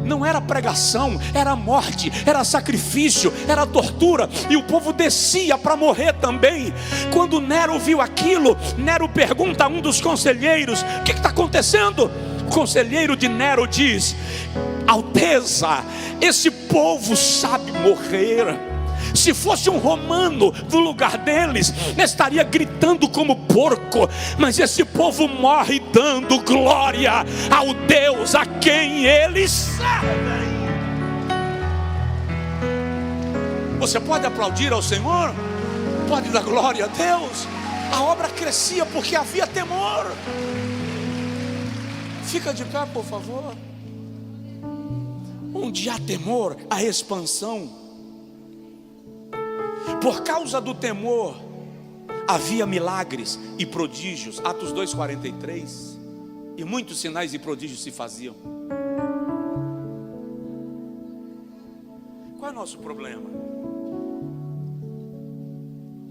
Não era pregação, era morte, era sacrifício, era tortura, e o povo descia para morrer também. Quando Nero viu aquilo, Nero pergunta a um dos conselheiros: o que está acontecendo? O conselheiro de Nero diz: Alteza, esse povo sabe morrer. Se fosse um romano no lugar deles, estaria gritando como porco, mas esse povo morre dando glória ao Deus a quem eles servem. Você pode aplaudir ao Senhor? Pode dar glória a Deus? A obra crescia porque havia temor. Fica de pé, por favor. Onde há temor, há expansão. Por causa do temor, havia milagres e prodígios. Atos 2:43. E muitos sinais e prodígios se faziam. Qual é o nosso problema?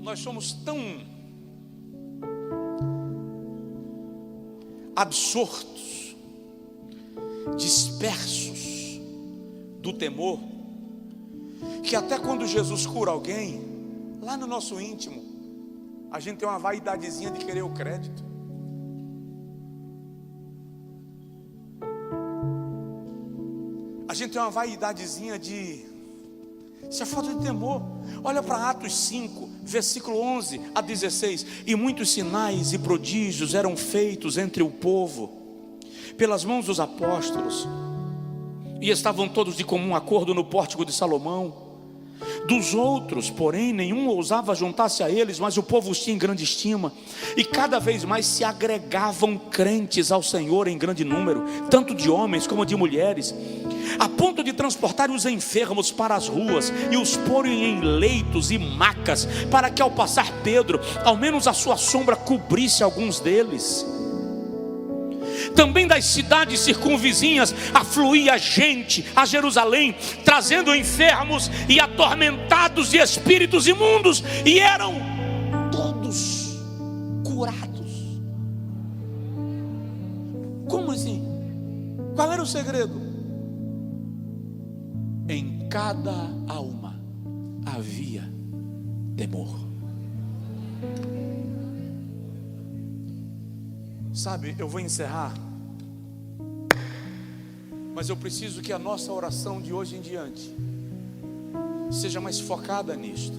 Nós somos tão absortos, dispersos do temor, que até quando Jesus cura alguém, lá no nosso íntimo, a gente tem uma vaidadezinha de querer o crédito. A gente tem uma vaidadezinha de... Isso é falta de temor. Olha para Atos 5, versículo 11 a 16. E muitos sinais e prodígios eram feitos entre o povo, pelas mãos dos apóstolos, e estavam todos de comum acordo no pórtico de Salomão. Dos outros, porém, nenhum ousava juntar-se a eles, mas o povo os tinha em grande estima, e cada vez mais se agregavam crentes ao Senhor em grande número, tanto de homens como de mulheres, a ponto de transportarem os enfermos para as ruas e os porem em leitos e macas, para que ao passar Pedro, ao menos a sua sombra cobrisse alguns deles. Também das cidades circunvizinhas afluía gente a Jerusalém, trazendo enfermos e atormentados de espíritos imundos, e eram todos curados. Como assim? Qual era o segredo? Em cada alma havia temor. Sabe, eu vou encerrar, mas eu preciso que a nossa oração de hoje em diante seja mais focada nisto.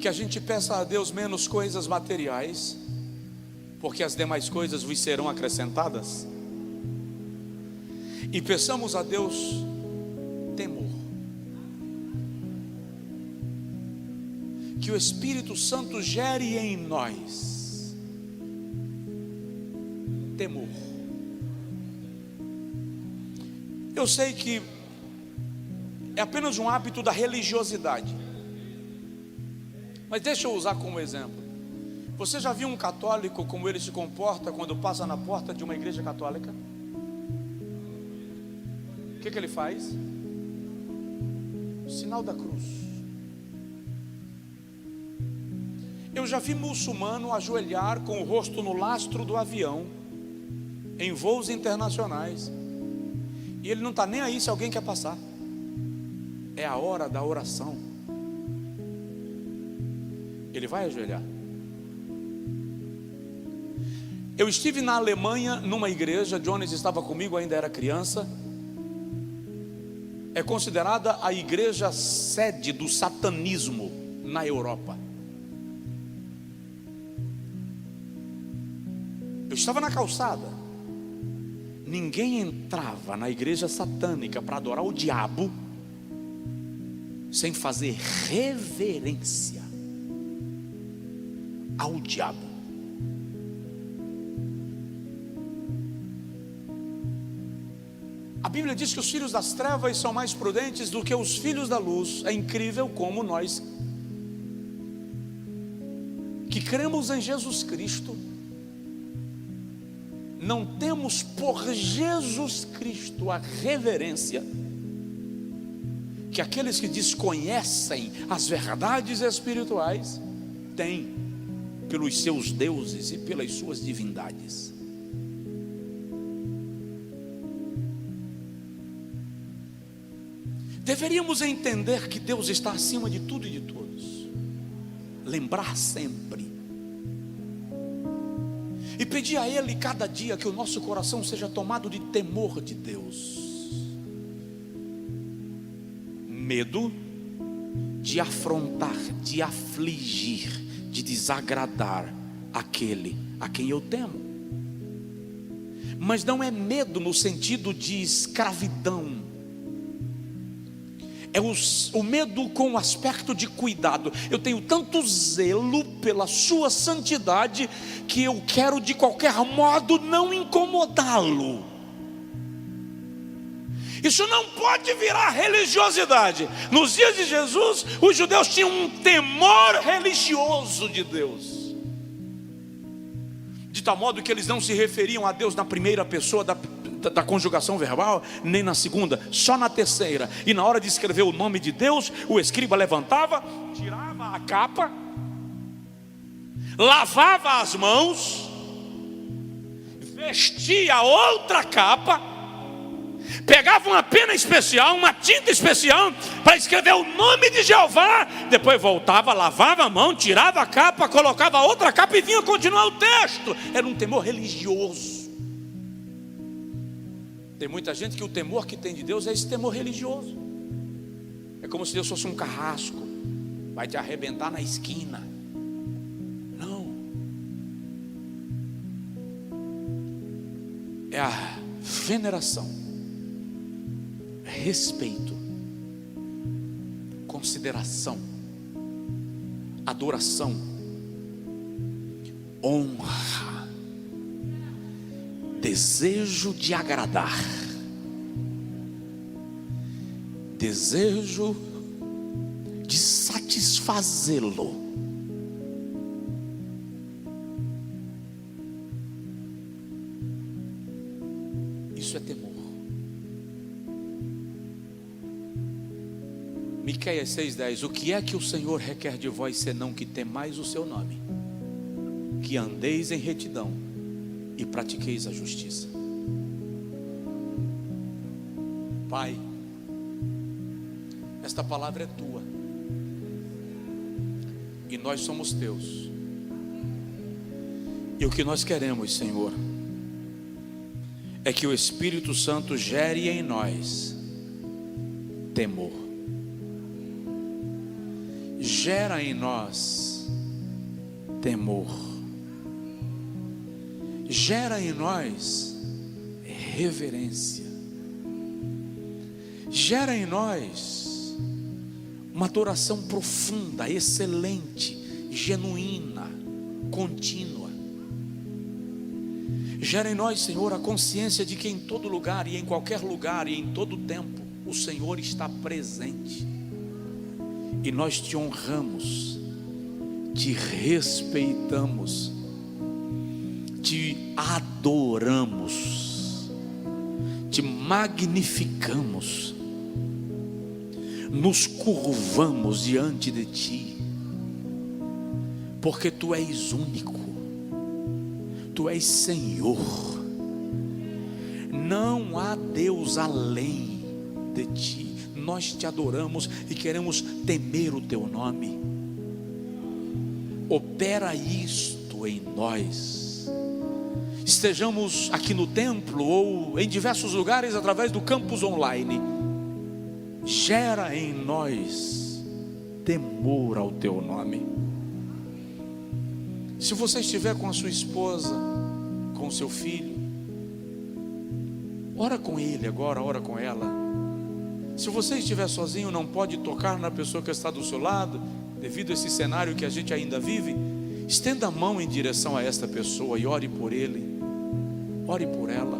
que a gente peça a Deus menos coisas materiais, porque as demais coisas vos serão acrescentadas, e peçamos a Deus temor, que o Espírito Santo gere em nós temor. Eu sei que é apenas um hábito da religiosidade, mas deixa eu usar como exemplo. Você já viu um católico como ele se comporta quando passa na porta de uma igreja católica? O que ele faz? O sinal da cruz. Eu já vi muçulmano ajoelhar com o rosto no lastro do avião, em voos internacionais, e ele não está nem aí se alguém quer passar. É a hora da oração, ele vai ajoelhar. Eu estive na Alemanha numa igreja, Jones estava comigo, ainda era criança. É considerada a igreja sede do satanismo na Europa. Eu estava na calçada. Ninguém entrava na igreja satânica para adorar o diabo sem fazer reverência ao diabo. A Bíblia diz que os filhos das trevas são mais prudentes do que os filhos da luz. É incrível como nós, que cremos em Jesus Cristo, não temos por Jesus Cristo a reverência que aqueles que desconhecem as verdades espirituais têm pelos seus deuses e pelas suas divindades. Deveríamos entender que Deus está acima de tudo e de todos, lembrar sempre e pedir a Ele cada dia que o nosso coração seja tomado de temor de Deus, medo de afrontar, de afligir, de desagradar aquele a quem eu temo. Mas não é medo no sentido de escravidão, é o medo com o aspecto de cuidado. Eu tenho tanto zelo pela sua santidade que eu quero de qualquer modo não incomodá-lo. Isso não pode virar religiosidade. Nos dias de Jesus, os judeus tinham um temor religioso de Deus, de tal modo que eles não se referiam a Deus na primeira pessoa da conjugação verbal, nem na segunda, só na terceira. E na hora de escrever o nome de Deus, o escriba levantava, tirava a capa, lavava as mãos, vestia outra capa, pegava uma pena especial, uma tinta especial para escrever o nome de Jeová, depois voltava, lavava a mão, tirava a capa, colocava outra capa e vinha continuar o texto. Era um temor religioso. Tem muita gente que o temor que tem de Deus é esse temor religioso. É como se Deus fosse um carrasco, vai te arrebentar na esquina. Não. É a veneração, respeito, consideração, adoração, honra, desejo de agradar, desejo de satisfazê-lo. Isso é temor. Miqueias 6:10. O que é que o Senhor requer de vós, senão que temais o seu nome, que andeis em retidão e pratiqueis a justiça? Pai, esta palavra é tua e nós somos teus, e o que nós queremos, Senhor, é que o Espírito Santo gere em nós temor. gera em nós temor, gera em nós reverência, gera em nós uma adoração profunda, excelente, genuína, contínua. Gera em nós, Senhor, a consciência de que em todo lugar e em qualquer lugar e em todo tempo o Senhor está presente, e nós te honramos, te respeitamos, te adoramos, te magnificamos, nos curvamos diante de ti, porque tu és único, tu és Senhor, não há Deus além de ti. Nós te adoramos e queremos temer o teu nome. Opera isto em nós, estejamos aqui no templo ou em diversos lugares através do campus online. Gera em nós temor ao teu nome. Se você estiver com a sua esposa, com o seu filho, ora com ele agora, ora com ela. Se você estiver sozinho, não pode tocar na pessoa que está do seu lado, devido a esse cenário que a gente ainda vive, estenda a mão em direção a esta pessoa e ore por ele, ore por ela.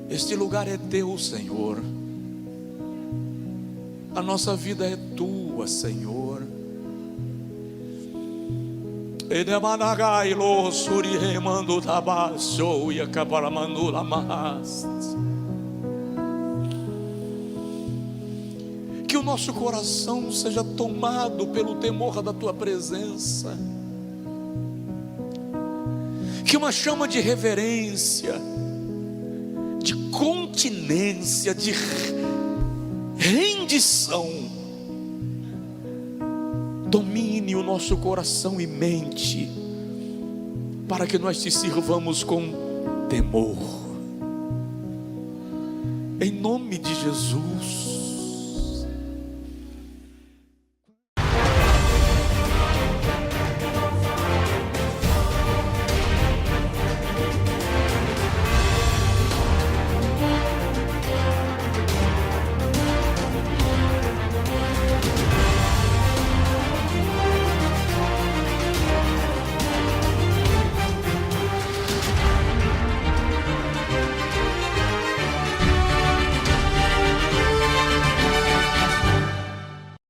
Este lugar é teu, Senhor. A nossa vida é tua, Senhor. Que o nosso coração seja tomado pelo temor da tua presença, que uma chama de reverência, de continência, de rendição domine o nosso coração e mente, para que nós te sirvamos com temor, em nome de Jesus.